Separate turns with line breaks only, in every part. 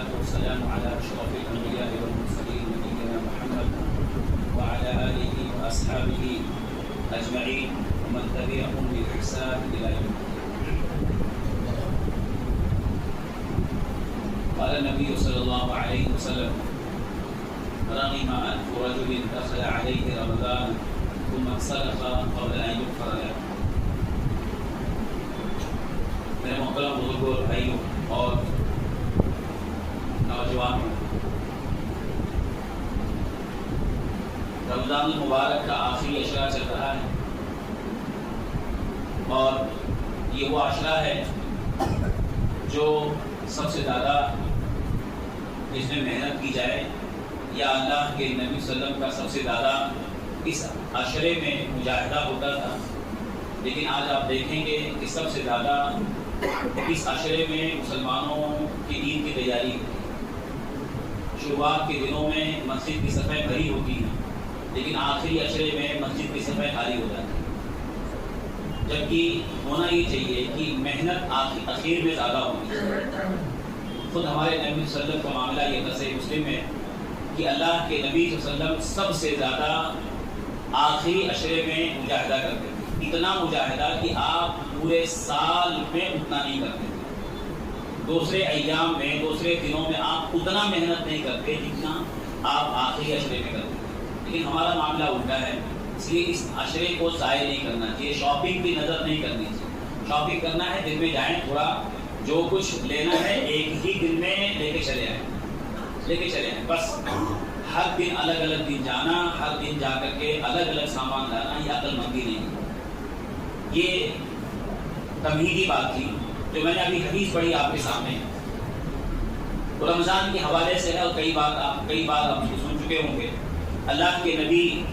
والصلاة والسلام على أشرف الأنبياء والمرسلين نبينا محمد وعلى آله وأصحابه أجمعين ومن تبعهم بإحسان إلى يوم الدين. قال النبي صلى الله عليه وسلم: رغم أنف رجل دخل عليه رمضان ثم انسلخ قبل أن يغفر له. میرے محترم بزرگوں اور بھائیوں اور نوجوانوں، رمضان المبارک کا آخری عشرہ چل رہا ہے اور یہ وہ عشرہ ہے جو سب سے زیادہ اس میں محنت کی جائے، یا اللہ کے نبی صلی اللہ علیہ وسلم کا سب سے زیادہ اس عشرے میں مجاہدہ ہوتا تھا. لیکن آج آپ دیکھیں گے کہ سب سے زیادہ اس عشرے میں مسلمانوں کی عید کی تیاری ہوتی ہے. شروعات کے دنوں میں مسجد کی صفحیں بھری ہوتی ہیں، لیکن آخری عشرے میں مسجد کی صفحیں خالی ہو جاتی ہیں. جبکہ ہونا یہ چاہیے کہ محنت اخیر میں زیادہ ہونی چاہیے. خود ہمارے نبی صلی اللہ علیہ وسلم کا معاملہ یہ صحیح مسلم ہے کہ اللہ کے نبی صلی اللہ علیہ وسلم سب سے زیادہ آخری عشرے میں مجاہدہ کرتے تھے. اتنا مجاہدہ کہ آپ پورے سال میں اتنا نہیں کرتے تھے. دوسرے ایام میں، دوسرے دنوں میں آپ اتنا محنت نہیں کرتے جتنا آپ آخری عشرے میں کرتے تھے. لیکن ہمارا معاملہ الٹا ہے، اس لیے اس عشرے کو ضائع نہیں کرنا چاہیے. شاپنگ کی نظر نہیں کرنی چاہیے. شاپنگ کرنا ہے دن میں جائیں، تھوڑا جو کچھ لینا ہے ایک ہی دن میں لے کے چلے آئیں. بس ہر دن الگ الگ دن جانا، ہر دن جا کر کے الگ الگ سامان لانا، یہ عقل مندی نہیں. یہ تمہیدی بات تھی جو میں نے ابھی حدیث پڑھی آپ کے سامنے. رمضان کے حوالے سے ہے اور کئی بار آپ سن چکے ہوں گے. اللہ کے نبی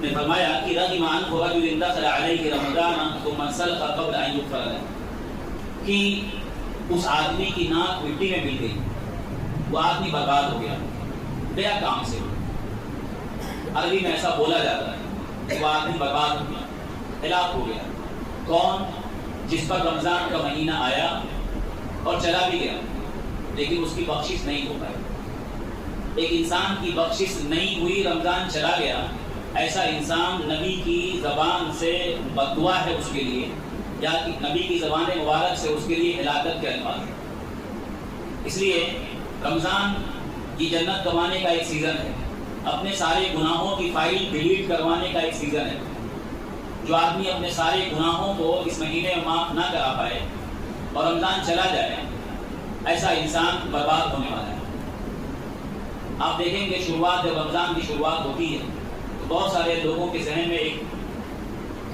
نے فرمایا کہ رغم انف رجل دخل علیہ رمضان ثم انسلخ قبل ان یغفر له، کہ اس آدمی کی ناک مٹی میں مل گئی، وہ آدمی برباد ہو گیا کام سے. عربی میں ایسا بولا جاتا ہے کہ وہ آدمی برباد ہو گیا، ہلاک ہو گیا. کون؟ جس پر رمضان کا مہینہ آیا اور چلا بھی گیا لیکن اس کی بخشش نہیں ہو پائی. ایک انسان کی بخشش نہیں ہوئی، رمضان چلا گیا، ایسا انسان نبی کی زبان سے بد دعا ہے اس کے لیے، یا نبی کی زبان مبارک سے اس کے لیے ہلاکت کے الفاظ ہیں. اس لیے رمضان یہ جنت کمانے کا ایک سیزن ہے، اپنے سارے گناہوں کی فائل ڈیلیٹ کروانے کا ایک سیزن ہے. جو آدمی اپنے سارے گناہوں کو اس مہینے میں معاف نہ کرا پائے اور رمضان چلا جائے، ایسا انسان برباد ہونے والا ہے. آپ دیکھیں گے شروعات جب رمضان کی شروعات ہوتی ہے تو بہت سارے لوگوں کے ذہن میں ایک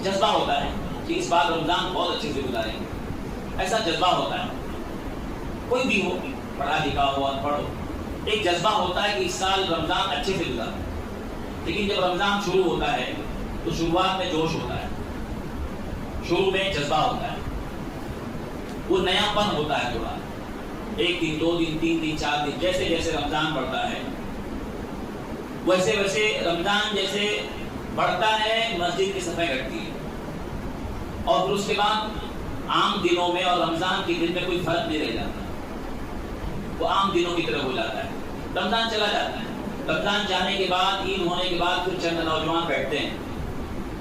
جذبہ ہوتا ہے کہ اس بار رمضان بہت اچھے سے گزاریں گے. ایسا جذبہ ہوتا ہے، کوئی بھی ہو، پڑھا لکھا ہو، ان پڑھ ہو، ایک جذبہ ہوتا ہے کہ اس سال رمضان اچھے سے گزاریں. لیکن جب رمضان شروع ہوتا ہے تو شروعات میں جوش ہوتا ہے، شروع میں جذبہ ہوتا ہے، وہ نیا پن ہوتا ہے. تھوڑا ایک دن، دو دن، تین دن، چار دن، جیسے جیسے رمضان بڑھتا ہے ویسے ویسے رمضان جیسے بڑھتا ہے مسجد کی صفائی گھٹتی ہے. اور پھر اس کے بعد عام دنوں میں اور رمضان کے دن میں کوئی فرق نہیں رہ جاتا، وہ عام دنوں کی طرح ہو جاتا ہے. رمضان چلا جاتا ہے، رمضان جانے کے بعد، عید ہونے کے بعد پھر چند نوجوان بیٹھتے ہیں،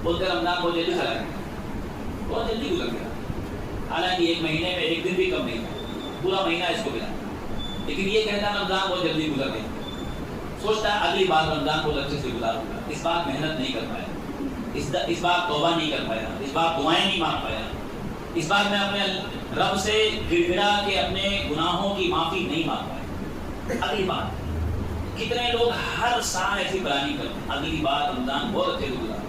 بولتے رمضان بہت جلدی چلا گیا، بہت جلدی گزر گیا. حالانکہ ایک مہینے میں ایک دن بھی کم نہیں تھا، پورا مہینہ اس کو ملا. لیکن یہ کہتا ہے رمضان بہت جلدی گزر گیا، سوچتا ہے اگلی بار رمضان بہت اچھے سے گزاروں گا. اس بار محنت نہیں کر پایا، اس بار توبہ نہیں کر پایا، اس بار دعائیں نہیں مانگ پایا، اس بار میں اپنے رب سے گڑ گڑا کے اپنے گناہوں کی معافی نہیں مانگ پایا. اگلی بار کتنے لوگ ہر سال ایسی پلاننگ کرتے ہیں، اگلی بار رمضان بہت اچھے سے گزارا.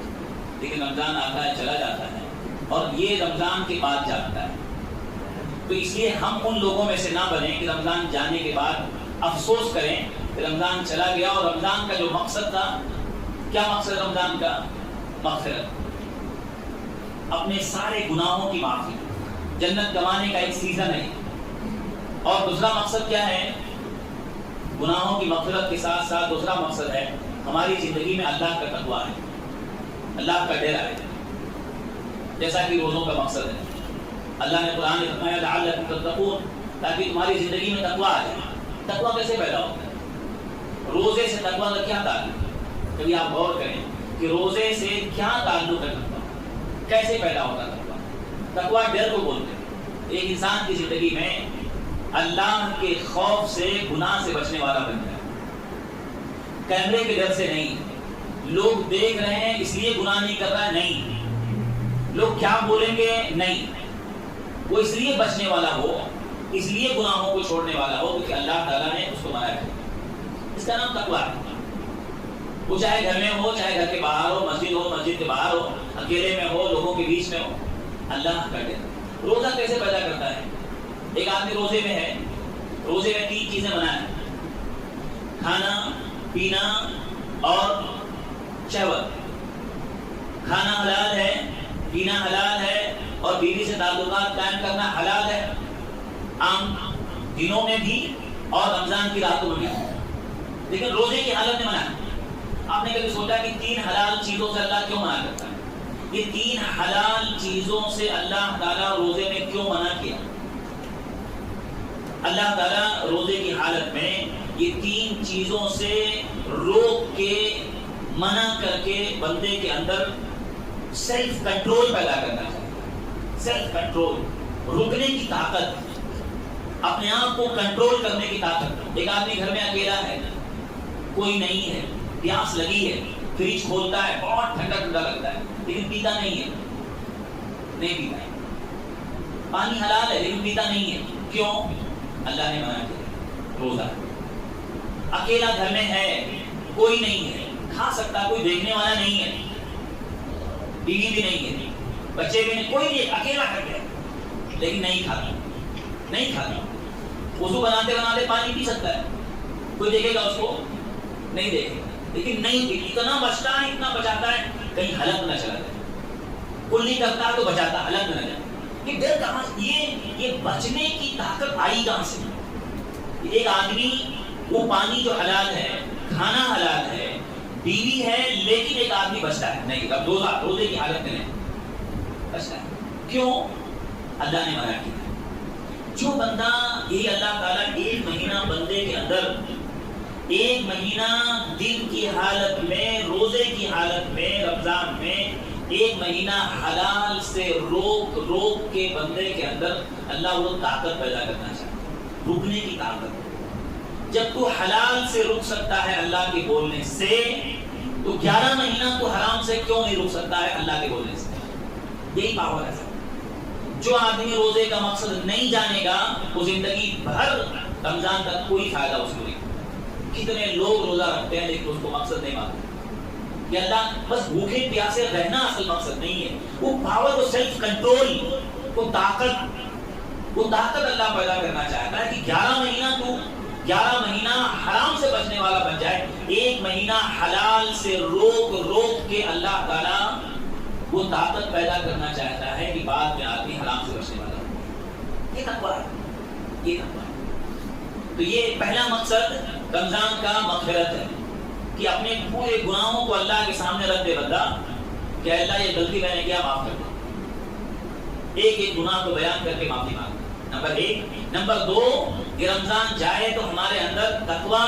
لیکن رمضان آتا ہے، چلا جاتا ہے اور یہ رمضان کے بعد جاتا ہے. تو اس لیے ہم ان لوگوں میں سے نہ بنیں کہ رمضان جانے کے بعد افسوس کریں کہ رمضان چلا گیا. اور رمضان کا جو مقصد تھا، کیا مقصد رمضان کا؟ مغفرت، اپنے سارے گناہوں کی معافی، جنت کمانے کا ایک سیزن ہے. اور دوسرا مقصد کیا ہے؟ گناہوں کی مغفرت کے ساتھ ساتھ دوسرا مقصد ہے ہماری زندگی میں اللہ کا تقویٰ ہے، اللہ کا ڈر ہے. جیسا کہ روزوں کا مقصد ہے. اللہ نے قرآن میں فرمایا لعلکم تتقون، تاکہ تمہاری زندگی میں تقویٰ آ جائے. تقویٰ کیسے پیدا ہوتا ہے؟ روزے سے تقویٰ کا کیا تعلق ہے؟ کبھی آپ غور کریں کہ روزے سے کیا تعلق ہے تقویٰ، کیسے پیدا ہوتا ہے تقویٰ؟ تقویٰ ڈر کو بولتے ہیں۔ ایک انسان کی زندگی میں اللہ کے خوف سے، گناہ سے بچنے والا بن جائے، کیمرے کے ڈر سے نہیں، لوگ دیکھ رہے ہیں اس لیے گناہ نہیں کر رہا ہے، نہیں، لوگ کیا بولیں گے نہیں، وہ اس لیے بچنے والا ہو، اس لیے گناہوں کو چھوڑنے والا ہو کیونکہ اللہ تعالیٰ نے اس کو منع کیا۔ اس کا نام تقویٰ ہے۔ وہ چاہے گھر میں ہو، چاہے گھر کے باہر ہو، مسجد کے باہر ہو، اکیلے میں ہو، لوگوں کے بیچ میں ہو، اللہ کا ڈر۔ روزہ کیسے پیدا کرتا ہے؟ ایک آدمی روزے میں ہے، روزے میں 3 چیزیں منع ہیں، کھانا، پینا اور شہوت۔ کھانا حلال ہے، پینا حلال ہے اور بیوی سے تعلقات قائم کرنا حلال ہے، عام دنوں میں بھی اور رمضان کی راتوں میں بھی، لیکن روزے کی حالت میں منع ہے۔ آپ نے کبھی سوچا کہ 3 حلال چیزوں سے اللہ کیوں منع کرتا ہے؟ یہ 3 حلال چیزوں سے اللہ تعالیٰ روزے میں کیوں منع کیا؟ اللہ تعالیٰ روزے کی حالت میں یہ 3 چیزوں سے روک کے، منع کر کے بندے کے اندر سیلف کنٹرول پیدا کرنا چاہتا ہے۔ سیلف کنٹرول، رکنے کی طاقت، اپنے آپ کو کنٹرول کرنے کی طاقت۔ ایک آدمی گھر میں اکیلا ہے، کوئی نہیں ہے، پیاس لگی ہے، فریج کھولتا ہے، بہت ٹھنڈا ٹھنڈا لگتا ہے لیکن پیتا نہیں ہے، نہیں پیتا ہے۔ پانی حلال ہے لیکن پیتا نہیں ہے، کیوں؟ اللہ نے منع کیا، روزہ۔ اکیلا گھر میں ہے، کوئی نہیں ہے، کھا سکتا، کوئی دیکھنے والا نہیں ہے، بیوی بھی نہیں ہے، بچے بھی نہیں، کوئی نہیں، اکیلا کر کے لیکن نہیں کھاتا، نہیں کھاتا۔ وضو بناتے بناتے پانی پی سکتا ہے، کوئی دیکھے گا اس کو؟ نہیں دیکھے گا، لیکن نہیں پی، اتنا بچتا ہے، اتنا بچاتا ہے کہیں حلق نہ چلا جائے، کل نہیں کرتا تو بچاتا حلق نہ جائے۔ یہ ڈر کہاں سے، یہ بچنے کی طاقت آئی کہاں سے؟ ایک آدمی وہ پانی جو حلال ہے، کھانا حلال ہے، بیوی ہے، لیکن ایک آدمی بچتا ہے نہیں، اب روزے کی حالت میں نہیں بچتا ہے، کیوں؟ اللہ نے منع کیا۔ جو بندہ، یہی اللہ تعالیٰ 1 مہینہ بندے کے اندر، 1 مہینہ دن کی حالت میں، روزے کی حالت میں، رمضان میں 1 مہینہ حلال سے روک کے بندے کے اندر اللہ وہ طاقت پیدا کرنا چاہتا ہے، رکنے کی طاقت۔ جب تو حلال سے رک سکتا ہے اللہ کے بولنے سے، تو 11 مہینہ تو حرام سے کیوں نہیں رک سکتا ہے اللہ کے بولنے سے؟ یہی پاور ہے۔ جو آدمی روزے کا مقصد نہیں جانے گا، وہ زندگی بھر رمضان تک کوئی فائدہ اس کو نہیں۔ کتنے لوگ روزہ رکھتے ہیں لیکن اس کو مقصد نہیں مانتے کہ اللہ بس بھوکے پیاسے رہنا اصل مقصد نہیں ہے، وہ پاور، وہ سیلف کنٹرول، وہ طاقت اللہ پیدا کرنا چاہتا ہے کہ 11 مہینہ حرام سے بچنے والا بن جائے، 1 مہینہ حلال سے روک کے اللہ تعالیٰ وہ طاقت پیدا کرنا چاہتا ہے کہ بعد میں آدمی حرام سے بچنے والا ہو۔ یہ تقویٰ ہے، یہ تقویٰ ہے۔ تو یہ پہلا مقصد رمضان کا مغفرت ہے کہ اپنے پورے گناہوں کو اللہ کے سامنے رکھ دے بندہ کہ اللہ یہ غلطی میں نے کیا، معاف کر دے، ایک گناہ کو بیان کر کے معافی مانگ۔ نمبر 1۔ نمبر 2، یہ رمضان جائے تو ہمارے اندر تقویٰ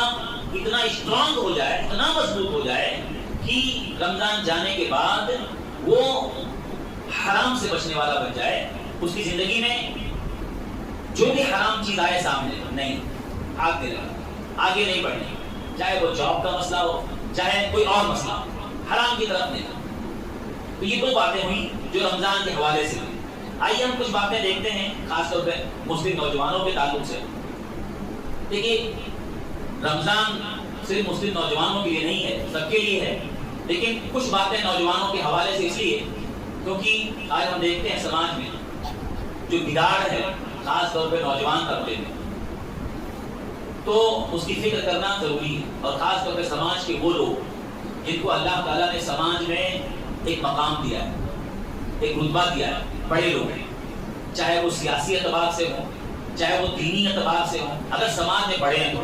اتنا اسٹرانگ ہو جائے، اتنا مضبوط ہو جائے کہ رمضان جانے کے بعد وہ حرام سے بچنے والا بن جائے، اس کی زندگی میں جو بھی حرام چیز آئے سامنے نہیں، آگے نہیں بڑھنے، چاہے وہ جاب کا مسئلہ ہو، چاہے کوئی اور مسئلہ ہو، حرام کی طرف نہیں۔ تو یہ 2 باتیں ہوئی جو رمضان کے حوالے سے ہوئی۔ آئیے ہم کچھ باتیں دیکھتے ہیں خاص طور پہ مسلم نوجوانوں کے تعلق سے۔ دیکھیے، رمضان صرف مسلم نوجوانوں کے لیے نہیں ہے، سب کے لیے ہے، لیکن کچھ باتیں نوجوانوں کے حوالے سے اس لیے کیونکہ آج ہم دیکھتے ہیں سماج میں جو بگاڑ ہے خاص طور پہ نوجوان طبقے میں، تو اس کی فکر کرنا ضروری ہے، اور خاص طور پہ سماج کے وہ لوگ جن کو اللہ تعالیٰ نے سماج میں ایک مقام دیا ہے، ایک رتبہ دیا ہے، بڑے لوگ ہیں، چاہے وہ سیاسی اعتبار سے ہوں، چاہے وہ دینی اعتبار سے ہوں، اگر سماج میں بڑے ہیں تو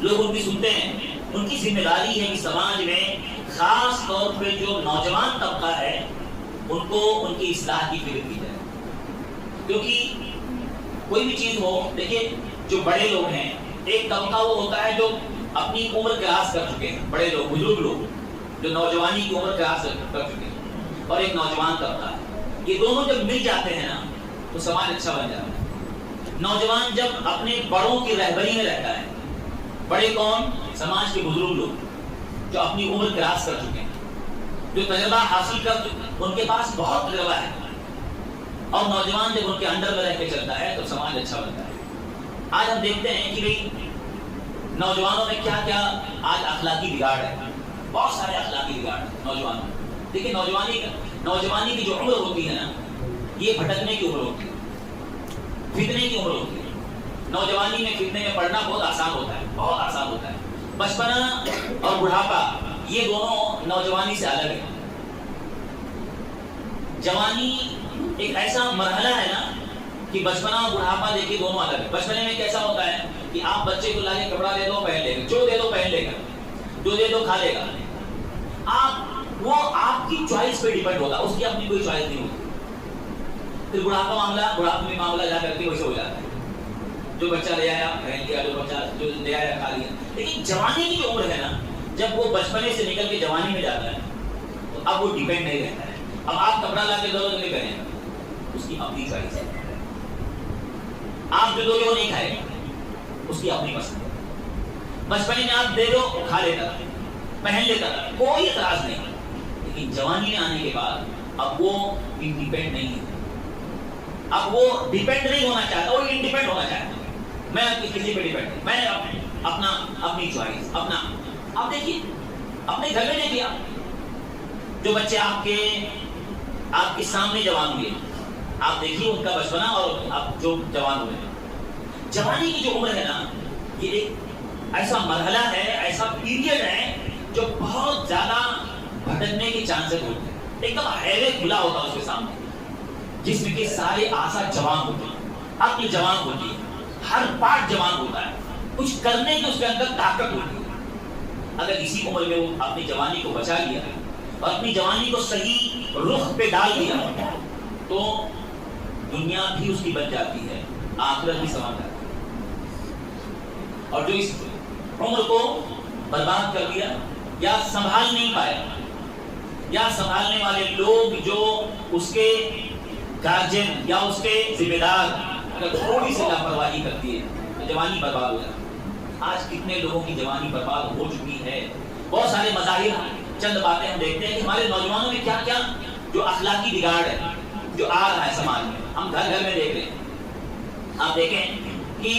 لوگ ان کی سنتے ہیں۔ ان کی ذمہ داری ہے کہ سماج میں خاص طور پہ جو نوجوان طبقہ ہے ان کو ان کی اصلاح کی فکر کی جائے، کیونکہ کوئی بھی چیز ہو، دیکھیے جو بڑے لوگ ہیں ایک طبقہ وہ ہوتا ہے جو اپنی عمر کراس کر چکے ہیں، بڑے لوگ، بزرگ لوگ جو نوجوانی کی عمر کراس کر چکے ہیں، اور ایک نوجوان طبقہ ہے۔ یہ دونوں جب مل جاتے ہیں نا تو سماج اچھا بن جاتا ہے۔ نوجوان جب اپنے بڑوں کی رہبری میں رہتا ہے، بڑے کون؟ سماج کے بزرگ لوگ جو اپنی عمر کراس کر چکے ہیں، جو تجربہ حاصل کر چکے ہیں، ان کے پاس بہت تجربہ ہے، اور نوجوان جب ان کے انڈر میں رہ کے چلتا ہے تو سماج اچھا بنتا ہے۔ آج ہم دیکھتے ہیں کہ بھئی نوجوانوں میں کیا کیا آج اخلاقی بگاڑ ہے، بہت سارے اخلاقی بگاڑ ہیں نوجوانوں میں۔ دیکھیں نوجوانی کی جو عمر ہوتی ہے نا، یہ بھٹکنے کی عمر ہوتی ہے، فتنے کی عمر ہوتی ہے۔ نوجوانی میں فتنے میں پڑنا بہت آسان ہوتا ہے، بہت آسان ہوتا ہے۔ بچپنا اور بڑھاپا یہ دونوں نوجوانی سے الگ ہے۔ جوانی ایک ایسا مرحلہ ہے نا کہ بچپنا اور بڑھاپا دیکھیے دونوں الگ ہے۔ بچپنے میں کیسا ہوتا ہے کہ آپ بچے کو لا کے کپڑا دے دو پہن لے گا، جو دے دو پہن لے گا، جو دے دو کھا لے گا۔ وہ آپ کی چوائس پہ ڈیپینڈ ہوتا ہے، اس کی اپنی کوئی چوائس نہیں ہوتی۔ پھر بڑھاپے میں معاملہ جا کر کے ویسے ہو جاتا ہے، جو بچہ لے آیا پہن لیا، جو لے آیا کھا لیا۔ لیکن جوانی کی جو عمر ہے نا، جب وہ بچپنے سے نکل کے جوانی میں جاتا ہے تو اب وہ ڈیپینڈ نہیں رہتا ہے۔ اب آپ کپڑا لا کے دو نہیں پہنے گا، اس کی اپنی چوائس ہے۔ آپ جو دو گے وہ نہیں کھائے گا، اس کی اپنی پسند ہے۔ بچپنے میں آپ دے دو کھا لیتا تھا، پہن لیتا تھا، کوئی اعتراض نہیں۔ لیکن جوانی میں آنے کے بعد اب وہ انڈیپینڈ نہیں ہے، اب وہ ڈیپینڈ نہیں ہونا چاہتا، وہ انڈیپینڈ ہونا چاہتا ہے۔ میں کسی پہ ڈیپینڈ نہیں، میں اپنی چوائس اپنا۔ آپ دیکھیے اپنے گھر میں دیکھیے، جو بچے آپ کے سامنے جوان ہوئے، آپ دیکھیے ان کا بچپنا اور آپ جو جوان ہوئے۔ جوانی کی جو عمر ہے نا، یہ ایک ایسا مرحلہ ہے، ایسا پیریڈ ہے جو بہت زیادہ بھٹکنے کے چانسز ہوتے ہیں۔ ایک دم ہیوے کھلا ہوتا ہے اس کے سامنے، جسم کے سارے اعضاء جوان ہوتے ہیں، عقل جوان ہوتی ہے، ہر پارٹ جوان ہوتا ہے، کچھ کرنے کی اس کے اندر طاقت ہوتی ہے۔ اگر اسی عمر میں وہ اپنی جوانی کو بچا لیا اور اپنی جوانی کو صحیح رخ پہ ڈال دیا تو دنیا بھی اس کی بن جاتی ہے، آخرت بھی سنور جاتی ہے۔ اور جو اس عمر کو برباد کر دیا یا سنبھال نہیں پایا، یا سنبھالنے والے لوگ جو اس کے گارجین یا اس کے ذمہ دار اگر تھوڑی سی لاپرواہی کرتی ہے تو جوانی برباد ہو جاتی ہے۔ آج کتنے لوگوں کی جوانی برباد ہو چکی ہے۔ بہت سارے مظاہر، چند باتیں ہم دیکھتے ہیں کہ ہمارے نوجوانوں میں کیا کیا جو اخلاقی بگاڑ ہے جو آ رہا ہے سماج میں، ہم گھر گھر میں دیکھ رہے ہیں۔ آپ دیکھیں کہ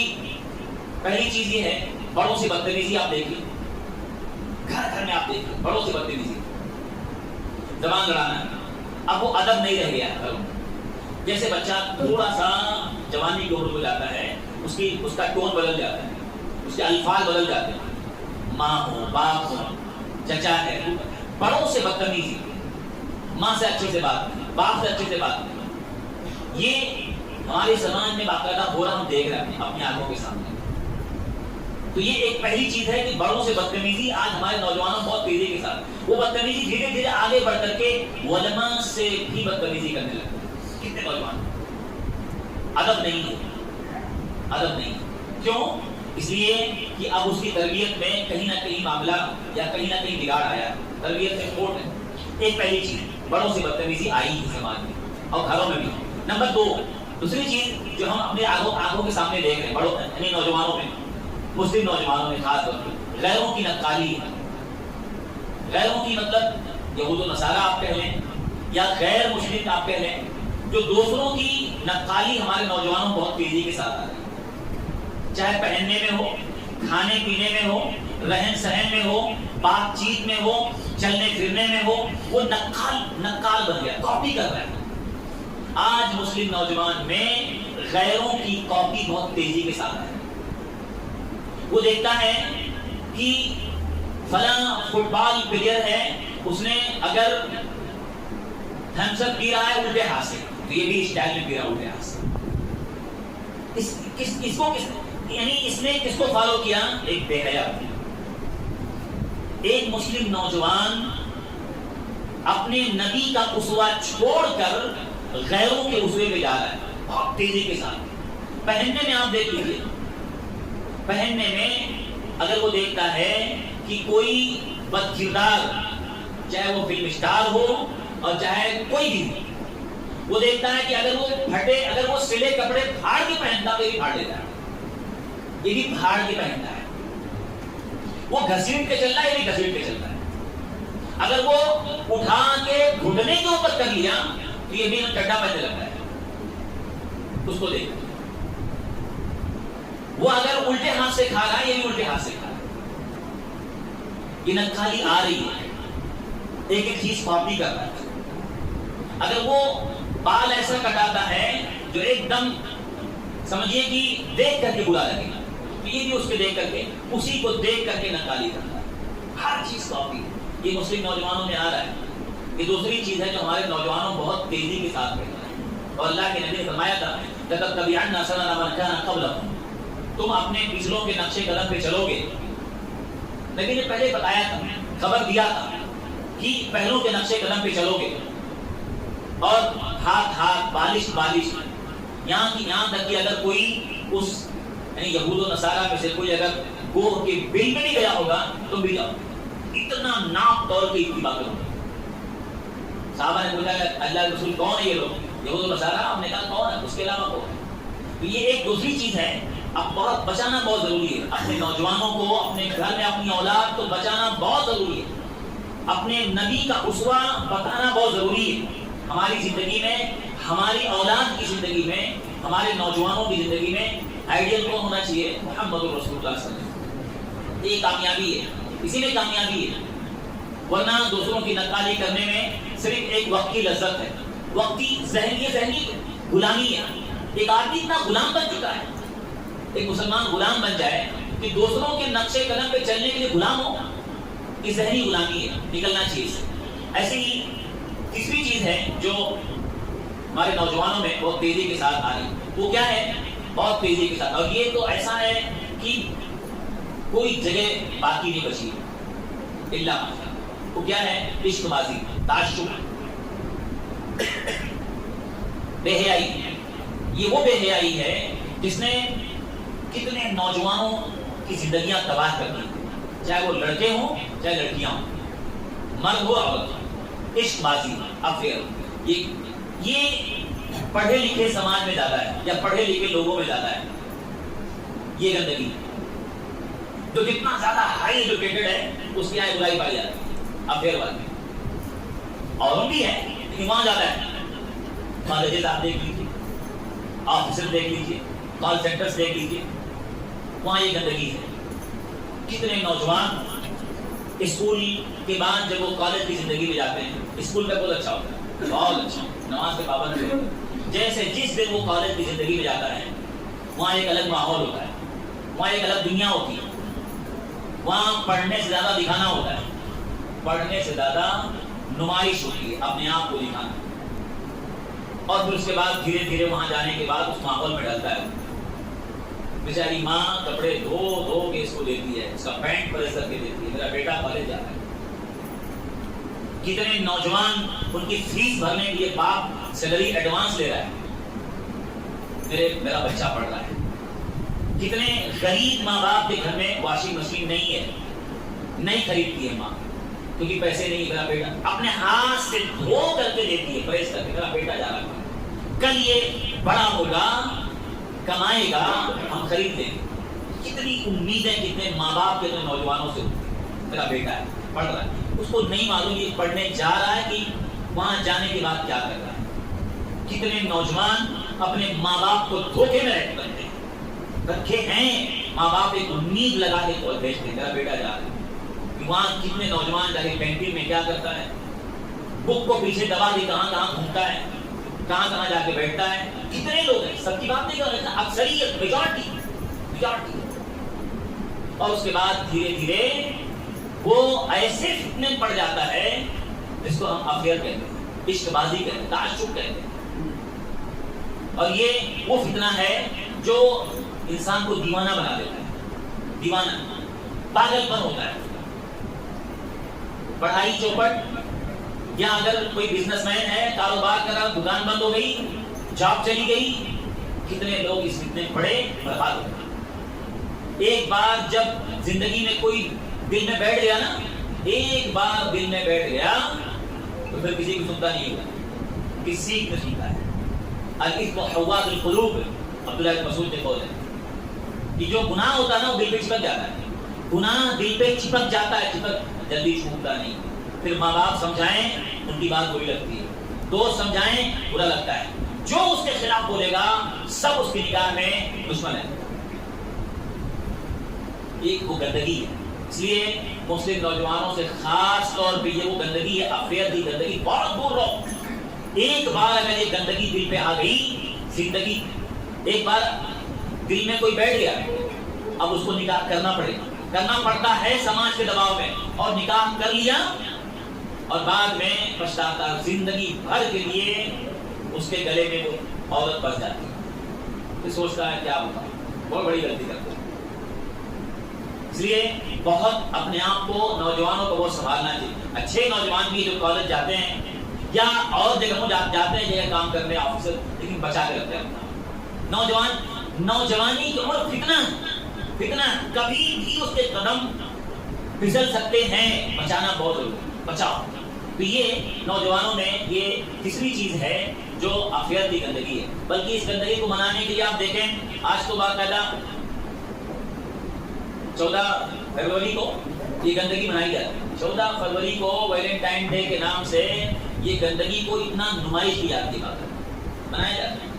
پہلی چیز یہ ہے بڑوں سے بدتمیزی۔ آپ دیکھیے گھر گھر میں، آپ دیکھیے بڑوں سے بدتمیزی، زبان لڑانا۔ اب وہ ادب نہیں رہ گیا ہے۔ جیسے بچہ تھوڑا سا جوانی کی عمر ہو جاتا ہے، اس کا ٹون بدل جاتا ہے، اس کے الفاظ بدل جاتے ہیں۔ ماں ہو، باپ ہو، چچا ہے، بڑوں سے بدتمیزی، ماں سے اچھے سے بات نہیں، باپ سے اچھے سے بات نہیں۔ یہ ہمارے سماج میں باقاعدہ ہو رہا، ہم دیکھ رہے ہیں اپنی آنکھوں کے سامنے۔ تو یہ ایک پہلی چیز ہے کہ بڑوں سے بدتمیزی آج ہمارے نوجوانوں بہت تیزی کے ساتھ، وہ بدتمیزی دھیرے دھیرے آگے بڑھ کر کے علماء سے بھی بدتمیزی کرنے لگتے ہیں۔ کتنے نوجوان ادب نہیں ہے، ادب نہیں۔ کیوں؟ اس لیے کہ اب اس کی تربیت میں کہیں نہ کہیں معاملہ یا کہیں نہ کہیں بگاڑ آیا، تربیت میں کھوٹ ہے۔ ایک پہلی چیز بڑوں سے بدتمیزی آئی ہے سماج میں اور گھروں میں بھی۔ نمبر دو، دوسری چیز جو ہم اپنے آنکھوں کے سامنے دیکھ رہے ہیں بڑوں یعنی نوجوانوں میں، مسلم نوجوانوں میں خاص طور پہ غیروں کی نقالی ہے۔ غیروں کی مطلب یہود و نصارہ آپ کہہ لیں یا غیر مسلم آپ کہہ لیں، جو دوسروں کی نقالی ہمارے نوجوانوں بہت تیزی کے ساتھ آ رہی ہے، چاہے پہننے میں ہو، کھانے پینے میں ہو، رہن سہن میں ہو، بات چیت میں ہو، چلنے پھرنے میں ہو، وہ نقال بن گیا، کاپی کر رہا ہے۔ آج مسلم نوجوان میں غیروں کی کاپی بہت تیزی کے ساتھ ہے۔ وہ دیکھتا ہے کہ فلاں فٹ بال پلیئر ہے، اس نے اگر تھمس اپ پی رہا ہے الٹے ہاتھ سے تو یہ بھی اسٹائل میں پی رہا الٹے ہاتھ سے۔ یعنی اس نے کس کو فالو کیا؟ ایک بے حیا۔ ایک مسلم نوجوان اپنے نبی کا اسوہ چھوڑ کر غیروں کے اسوے پہ جا رہا ہے بہت تیزی کے ساتھ۔ پہننے میں آپ دیکھ لیجیے، پہننے میں اگر وہ دیکھتا ہے کہ کوئی بد کردار، چاہے وہ فلم اسٹار ہو اور چاہے کوئی بھی، وہ دیکھتا ہے کہ اگر وہ سلے کپڑے پھاڑ کے پہنتا تو یہ بھی پھاڑ لیتا ہے، یہ بھی پھاڑ کے پہنتا ہے، وہ گھسیٹ کے چل رہا ہے، یہ بھی گھسیٹ کے چل رہا ہے، اگر وہ اٹھا کے گھٹنے کے اوپر کر لیا تو یہ بھی چڈا پہننے لگتا ہے، اس کو دیکھ، وہ اگر الٹے ہاتھ سے کھا رہا ہے، یہ بھی الٹے ہاتھ سے کھا رہا ہے، یہ نکالی آ رہی ہے، ایک ایک چیز کاپی کر رہا ہے، اگر وہ بال ایسا کٹاتا ہے جو ایک دم سمجھیے کہ دیکھ کر کے برا لگے گا، تو یہ بھی اس کے دیکھ کر کے، اسی کو دیکھ کر کے نکالی کرتا ہے، ہر چیز کاپی ہے، یہ مسلم نوجوانوں میں آ رہا ہے۔ یہ دوسری چیز ہے جو ہمارے نوجوانوں بہت تیزی کے ساتھ کر رہے ہیں، اور اللہ کے نبی نے فرمایا تھا لَتَتَّبِعَنَّ سَنَنَ مَنْ كَانَ قَبْلَكُمْ، تم اپنے پچھلوں کے نقشے قدم پہ چلو گے۔ نبی نے پہلے بتایا تھا، خبر دیا تھا کہ پہلوں کے نقشے قدم پہ چلو گے، اور ہاتھ بالش یہاں تک کہ اگر کوئی اس یعنی یہود و نصارہ میں سے کوئی اگر گوہ کے بل میں نہیں گیا ہوگا تو بھی جاؤ، اتنا ناپ طور کی اتباع کرو۔ صحابہ نے پوچھا اللہ کے رسول کون ہے یہ لوگ؟ یہود و نصارہ؟ آپ نے کہا کون ہے، اس کے علاوہ کون؟ تو یہ ایک دوسری چیز ہے، اب بہت بچانا بہت ضروری ہے، اپنے نوجوانوں کو، اپنے گھر میں اپنی اولاد کو بچانا بہت ضروری ہے، اپنے نبی کا اسوہ بتانا بہت ضروری ہے۔ ہماری زندگی میں، ہماری اولاد کی زندگی میں، ہمارے نوجوانوں کی زندگی میں آئیڈیل کون ہونا چاہیے؟ محمد رسول اللہ صلی اللہ علیہ وسلم۔ یہ کامیابی ہے، اسی میں کامیابی ہے، ورنہ دوسروں کی نقالی کرنے میں صرف ایک وقت کی لذت ہے، وقتی ذہنی غلامی ہے۔ ایک آدمی اتنا غلام بن چکا ہے، ایک مسلمان غلام بن جائے کہ دوسروں کے نقشے قدم پہ چلنے کے لیے غلام ہو، یہ ذہنی غلامی ہے، نکلنا چاہیے۔ ایسے ہی تیسری چیز ہے جو ہمارے نوجوانوں میں بہت تیزی کے ساتھ آ رہی ہے، وہ کیا ہے؟ بہت تیزی کے ساتھ، اور یہ تو ایسا ہے کہ کوئی جگہ باقی نہیں بچی الا وہ کیا ہے؟ عشق بازی، تعشق، بے حیائی۔ یہ وہ بے حیائی ہے جس نے کتنے نوجوانوں کی زندگیاں تباہ کر دی، چاہے وہ لڑکے ہوں چاہے لڑکیاں ہوں، مرد ہو عورت، عشق بازی، افیئر۔ یہ پڑھے لکھے سماج میں زیادہ ہے، یا پڑھے لکھے لوگوں میں زیادہ ہے یہ گندگی، جو جتنا زیادہ ہائی ایجوکیٹڈ ہے اس کی آئے برائی پائی جاتی ہے، افیئر والے، اور بھی ہے لیکن وہاں زیادہ ہے۔ کالجز آپ دیکھ لیجیے، آفیسر دیکھ لیجیے، کال سینٹرز دیکھ لیجیے، وہاں یہ گندگی ہے۔ کتنے نوجوان اسکول کے بعد جب وہ کالج کی زندگی میں جاتے ہیں، اسکول کا بہت اچھا ہوتا ہے، بہت اچھا، نماز کے پابند ہوتے ہیں، جیسے جس دن وہ کالج کی زندگی میں جاتا ہے وہاں ایک الگ ماحول ہوتا ہے، وہاں ایک الگ دنیا ہوتی ہے، وہاں پڑھنے سے زیادہ دکھانا ہوتا ہے، پڑھنے سے زیادہ نمائش ہوتی ہے، اپنے آپ کو دکھانا، اور پھر اس کے بعد دھیرے دھیرے وہاں جانے کے بعد اس ماحول میں ڈلتا ہے۔ بیچاری ماں کپڑے دھو کے اس کو دیتی ہے، اس کا پینٹ پریس کر کے دیتی ہے، میرا بیٹا کالج جا رہا ہے۔ کتنے نوجوان ان کی فیس بھرنے کے لیے باپ سیلری ایڈوانس لے رہا ہے، میرا بچہ پڑھ رہا ہے۔ کتنے غریب ماں باپ کے گھر میں واشنگ مشین نہیں ہے، نہیں خریدتی ہے ماں کیونکہ پیسے نہیں، میرا بیٹا اپنے ہاتھ سے دھو کر کے دیتی ہے، پریس کر کے، میرا بیٹا جا رہا ہے، کل یہ بڑا ہوگا، کمائے گا، ہم خرید لیں گے۔ کتنی امیدیں کتنے ماں باپ کے نوجوانوں سے، میرا بیٹا ہے پڑھ رہا ہے، اس کو نہیں معلوم یہ پڑھنے جا رہا ہے کہ وہاں جانے کے بعد کیا کر رہا ہے۔ کتنے نوجوان اپنے ماں باپ کو دھوکے میں رکھے ہیں، ماں باپ ایک امید لگا کے بھیجتے ہیں، میرا بیٹا جا رہا ہے۔ وہاں کتنے نوجوان جا کے کینٹین میں کیا کرتا ہے؟ بک کو پیچھے دبا کے کہاں کہاں گھومتا ہے، کہاں کہاں جا کے بیٹھتا ہے۔ کتنے لوگ ہیں، سب کی بات نہیں کر رہے ہیں، اکثریت، میجارٹی۔ اور اس کے بعد دھیرے دھیرے وہ ایسے فتنے پڑ جاتا ہے جس کو ہم افیئر کہتے ہیں، عشق بازی کہتے ہیں، تعشق کہتے ہیں۔ اور یہ وہ فتنہ ہے جو انسان کو دیوانہ بنا دیتا ہے، دیوانہ، پاگل پن ہوتا ہے۔ پڑھائی چوپٹ، یا اگر کوئی بزنس مین ہے، کاروبار کر رہا، دکان بند ہو گئی، جاب چلی گئی، کتنے لوگ اس فتنے پڑے برباد ہو گئے۔ ایک بار جب زندگی میں کوئی دل میں بیٹھ گیا نا، ایک بار دل میں بیٹھ گیا تو پھر کسی کو سنتا نہیں ہوگا، کسی کو سنتا ہے۔ الاثم حواء القلوب، عبداللہ بن مسعود نے قول ہے کہ جو گناہ ہوتا ہے نا وہ دل پہ چپک جاتا ہے، گناہ دل پہ چپک جاتا ہے، چپک جلدی چھوٹتا نہیں۔ پھر ماں باپ سمجھائیں ان کی بات بری لگتی ہے، دوست سمجھائیں برا لگتا ہے، جو اس کے خلاف بولے گا سب اس کی نگاہ میں دشمن ہے۔ ایک وہ گندگی ہے، اس لیے مسلم نوجوانوں سے خاص طور پہ یہ وہ گندگی ہے، افریت کی گندگی، بہت دور رہو۔ ایک بار اگر یہ گندگی دل پہ آ گئی، زندگی ایک بار دل میں کوئی بیٹھ گیا، اب اس کو نکاح کرنا پڑے گا، کرنا پڑتا ہے سماج کے دباؤ میں، اور نکاح کر لیا اور بعد میں پچھتاتا، زندگی بھر کے لیے اس کے گلے میں وہ عورت پھنس جاتی ہے، پھر سوچتا ہے کیا ہوگا، بہت بڑی غلطی کرتا ہے۔ اس لیے بہت اپنے آپ کو، نوجوانوں کو بہت سنبھالنا چاہیے۔ اچھے نوجوان بھی جو کالج جاتے ہیں یا اور جگہوں جاتے ہیں جگہ کام کرنے آفیسر، لیکن بچا کے رکھتے ہیں۔ نوجوانی کی عمر فتنہ، کبھی بھی اس کے قدم پھسل سکتے ہیں، بچانا بہت ضروری ہے، بچاؤ۔ تو یہ نوجوانوں میں یہ تیسری چیز ہے جو افریت کی گندگی ہے۔ بلکہ اس گندگی کو منانے کے لیے آپ دیکھیں، آج تو باقاعدہ 14 فروری کو یہ گندگی منائی جاتی ہے۔ 14 فروری کو ویلنٹائن ڈے کے نام سے یہ گندگی کو اتنا نمائش کی جاتی ہے، منایا جاتا ہے۔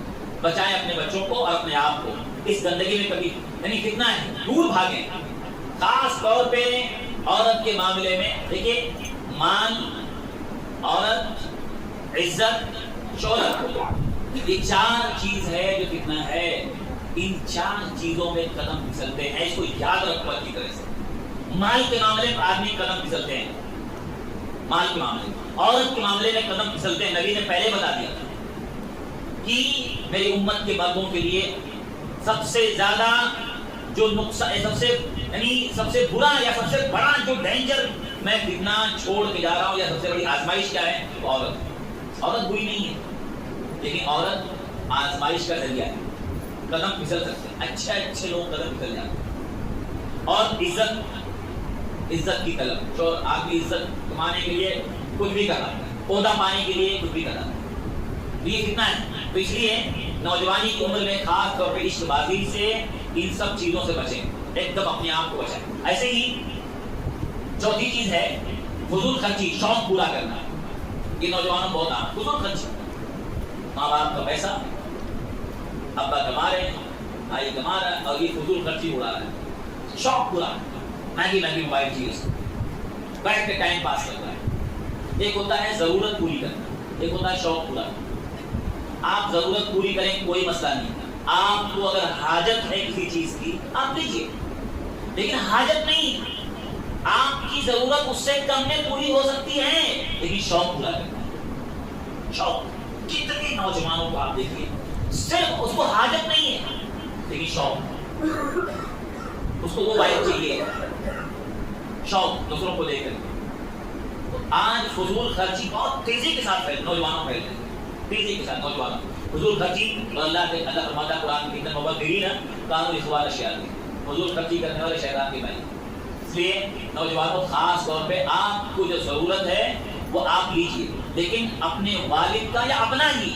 بچائیں اپنے بچوں کو اور اپنے آپ کو اس گندگی میں، کبھی یعنی کتنا ہے دور بھاگیں۔ خاص طور پہ عورت کے معاملے میں دیکھیے، مال، عورت، عزت، شہرت، یہ 4 چیز ہے جو کتنا ہے، ان 4 چیزوں میں قدم پھسلتے ہیں۔ اس کو یاد رکھو اچھی طرح سے۔ مال کے معاملے میں آدمی قدم پھسلتے ہیں، مال کے معاملے میں، عورت کے معاملے میں قدم پھسلتے ہیں۔ نبی نے پہلے بتا دیا کہ میری امت کے مردوں کے لیے سب سے زیادہ جو نقصان، سب سے برا یا سب سے بڑا جو ڈینجر میں فتنہ چھوڑ کے جا رہا ہوں، یا سب سے بڑی آزمائش کیا ہے، وہ عورت بری نہیں ہے، لیکن عورت آزمائش کا ذریعہ ہے، قدم پھسل سکتے ہیں، اچھے لوگ قدم پھسل جاتے ہیں۔ اور عزت کی طلب، جو آدمی عزت کمانے کے لیے کچھ بھی کر رہا ہے، عہدہ پانے کے لیے کچھ بھی کر رہا ہے، تو یہ کتنا ہے۔ تو اس لیے نوجوانی کی عمر میں خاص طور پہ عشق بازی سے، ان سب چیزوں سے بچیں، ایک دم اپنے آپ کو بچائیں۔ ایسے ہی چوتھی چیز ہے فضول خرچی، شوق پورا کرنا۔ یہ نوجوانوں بہت عام، فضول خرچی، ماں باپ کا پیسہ ابا کما رہے ہیں، بھائی کما رہا ہے، اور یہ فضول خرچی اڑا رہا ہے، شوق پورا، مہنگی موبائل چیز بیٹھ کے ٹائم پاس کرتا ہے۔ ایک ہوتا ہے ضرورت پوری کرنا، ایک ہوتا ہے شوق پورا کرنا۔ آپ ضرورت پوری کریں کوئی مسئلہ نہیں، آپ کو اگر حاجت ہے کسی چیز کی آپ لیجیے، لیکن حاجت نہیں، آپ کی ضرورت اس سے کم میں پوری ہو سکتی ہے، لیکن شوق پورا کرنا۔ شوق، کتنے نوجوانوں کو آپ دیکھیے صرف اس کو حاجت نہیں ہے لیکن شوق، اس کو وہ بائک چاہیے، شوق دوسروں کو دیکھ کر۔ آج فضول خرچی بہت تیزی کے ساتھ نوجوانوں پھیل رہی ہے، تیزی کے ساتھ نوجوانوں فضول خرچی، اور اللہ فرماتا ہے قرآن کے اندر مبذرین کانوا اخوان الشیاطین، فضول خرچی کرنے والے شیطان کے بھائی۔ اس لیے نوجوانوں خاص طور پہ آپ کو جو ضرورت ہے وہ آپ لیجیے، لیکن اپنے والد کا یا اپنا ہی،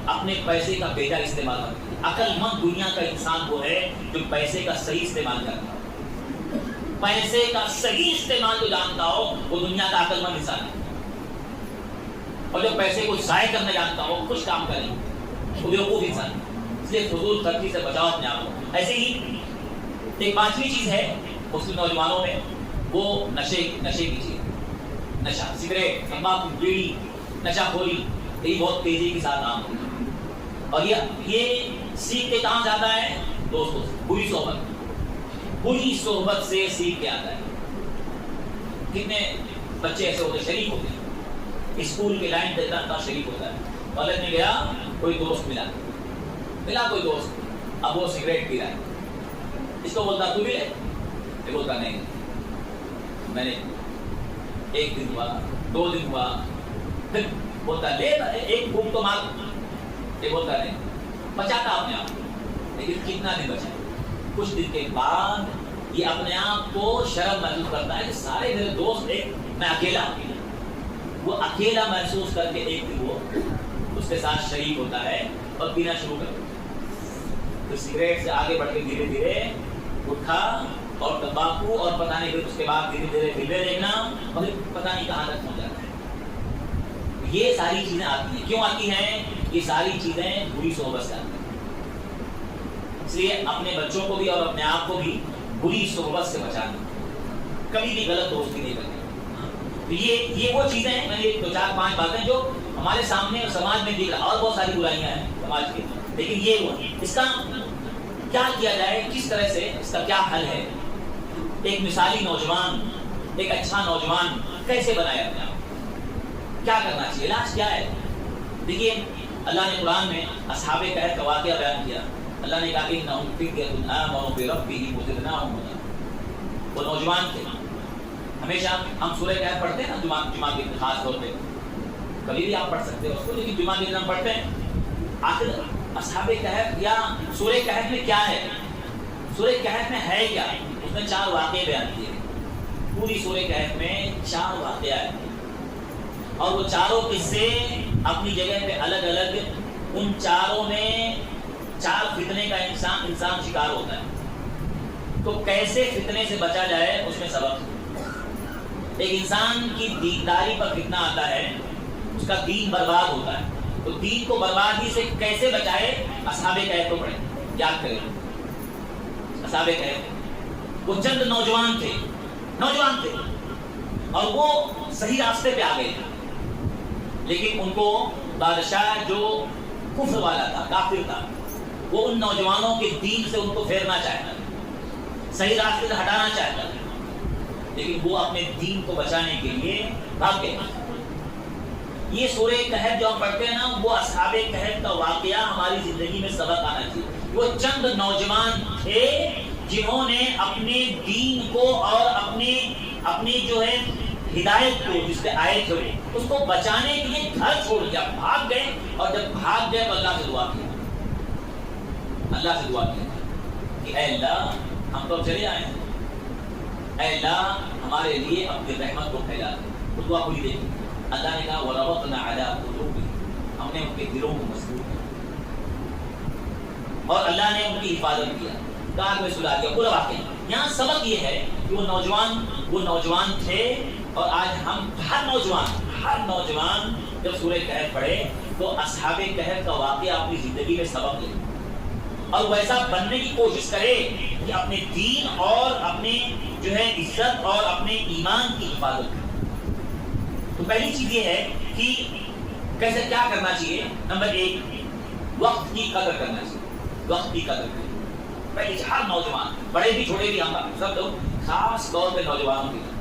اپنے پیسے کا بیجا استعمال کریں۔ عقل مند دنیا کا انسان وہ ہے جو پیسے کا صحیح استعمال کرتا ہو، پیسے کا صحیح استعمال جو جانتا ہو وہ دنیا کا عقل مند انسان ہے، اور جو پیسے کو ضائع کرنا جانتا ہو، کچھ کام کرے، وہ بیوقوف انسان ہے۔ اس لیے فضول خرچی سے بچاؤ اپنے آپ کو۔ ایسے ہی ایک 5ویں چیز ہے مسلم نوجوانوں میں، وہ نشے کی چیز، نشہ، سگریٹ، تمباکو، بیڑی، نشہ خوری، یہ بہت تیزی کے ساتھ عام ہوتا ہے، اور یہ سیکھ کے کہاں جاتا ہے؟ دوستوں سے، بری صحبت سے سیکھ کے آتا ہے۔ کتنے بچے ایسے ہوتے ہیں، شریک ہوتے ہیں، اسکول کے لائن دیتا تھا، شریک ہوتا ہے، کالج میں گیا، کوئی دوست ملا کوئی دوست، اب وہ سگریٹ پی رہا ہے، اس کو بولتا تو بھی لے، یہ بولتا نہیں، میں نے 1 دن ہوا، 2 دن ہوا، پھر بولتا لے، ایک بھوک تو مار، یہ بولتا نہیں، بچاتا اپنے آپ کو، لیکن کتنا دن بچا، کچھ دن کے بعد یہ اپنے آپ کو شرم محسوس کرتا ہے کہ سارے میرے دوست ایک میں اکیلا، وہ اکیلا محسوس کر کے ایک دن وہ اس کے ساتھ شریک ہوتا ہے اور پینا شروع کر دیتا ہے۔ تو سگریٹ سے آگے بڑھ کے دھیرے دھیرے گٹھا اور تمباکو اور پتہ نہیں پھر اس کے بعد دھیرے دھیرے فلمیں دیکھنا اور پتہ نہیں کہاں تک پہنچ جاتا ہے۔ یہ ساری چیزیں آتی ہیں، کیوں آتی ہیں؟ یہ ساری چیزیں بری صحبت سے آتی ہیں۔ اس لیے اپنے بچوں کو بھی اور اپنے آپ کو بھی بری صحبت سے بچانا، کبھی بھی غلط دوستی نہیں کرنی۔ تو یہ وہ چیزیں ہیں، میں نے 2-4-5 باتیں جو ہمارے سامنے اور سماج میں دکھ رہا، اور بہت ساری برائیاں ہیں سماج کی، لیکن یہ وہ اس کا کیا کیا جائے، کس طرح سے اس کا کیا حل ہے، ایک مثالی نوجوان، ایک اچھا نوجوان کیسے بنائے اپنے آپ، کیا کرنا چاہیے، علاج کیا ہے؟ دیکھیے اللہ نے قرآن میں اصحاب کہف کا واقعہ بیان کیا۔ اللہ نے کہا کہ انہم فتیۃ آمنوا بربہم وزدناہم ہدی، وہ نوجوان تھے۔ ہمیشہ ہم سورہ کہف پڑھتے ہیں نا جمعہ کے دن، خاص طور پہ کبھی بھی آپ پڑھ سکتے ہو اس کو، لیکن جمعہ کے دن ہم پڑھتے ہیں۔ آخر اصحاب کہف یا سورہ کہف میں کیا ہے، سورہ کہف میں ہے کیا؟ اس میں 4 واقعے بیان کیے ہیں۔ پوری سورہ کہف میں 4 واقعہ ہیں اور وہ چاروں قصے اپنی جگہ پہ الگ الگ، ان چاروں میں 4 فتنے کا انسان شکار ہوتا ہے۔ تو کیسے فتنے سے بچا جائے اس میں سبق۔ ایک انسان کی دینداری پر فتنہ آتا ہے، اس کا دین برباد ہوتا ہے، تو دین کو بربادی سے کیسے بچائے؟ اصحاب کہف کو پڑھیں، یاد کریں۔ اصحاب کہف وہ چند نوجوان تھے اور وہ صحیح راستے پہ آ گئے تھے، لیکن ان کو بادشاہ جو کفر والا تھا، کافر تھا، وہ ان نوجوانوں کے دین سے ان کو پھیرنا چاہتا تھا، صحیح راستے سے ہٹانا چاہتا تھا، لیکن وہ اپنے دین کو بچانے کے لیے بھاگ گئے۔ یہ سورہ کہف جو ہم پڑھتے ہیں نا، وہ اصحاب کہف کا واقعہ ہماری زندگی میں سبق آنا چاہیے۔ وہ چند نوجوان تھے جنہوں نے اپنے دین کو اور اپنی جو ہے ہدایت کو جس پہ آئے تھے اس کو بچانے کے لیے گھر چھوڑ دیا، بھاگ گئے، اور جب بھاگ گئے تو اللہ سے دعا کیا کہ اے اللہ ہم تو اب چلے آئے ہیں، اے اللہ ہمارے لیے اپنی رحمت کو پھیلا دے۔ تو دعا پوری دیکھی، اللہ نے کہا وَرَبَطْنَا عَلَىٰ قُلُوبِهِمْ، ہم نے ان کے دلوں کو مضبوط کیا اور اللہ نے ان کی حفاظت کیا، کار میں سلا دیا، پورا واقعہ۔ یہاں سبق یہ ہے کہ وہ نوجوان تھے، اور آج ہم ہر نوجوان جب سورہ کہف پڑھے تو اصحاب کہف کا واقعہ اپنی زندگی میں سبق لے اور ویسا بننے کی کوشش کرے کہ اپنے دین اور اپنے جو ہے عزت اور اپنے ایمان کی حفاظت کرے۔ تو پہلی چیز یہ ہے کہ کیسے کیا کرنا چاہیے۔ نمبر 1، وقت کی قدر کرنا چاہیے، وقت کی قدر کریں۔ پہلے ہر نوجوان، بڑے بھی چھوٹے بھی، ہم سب لوگ، خاص طور پہ نوجوانوں کے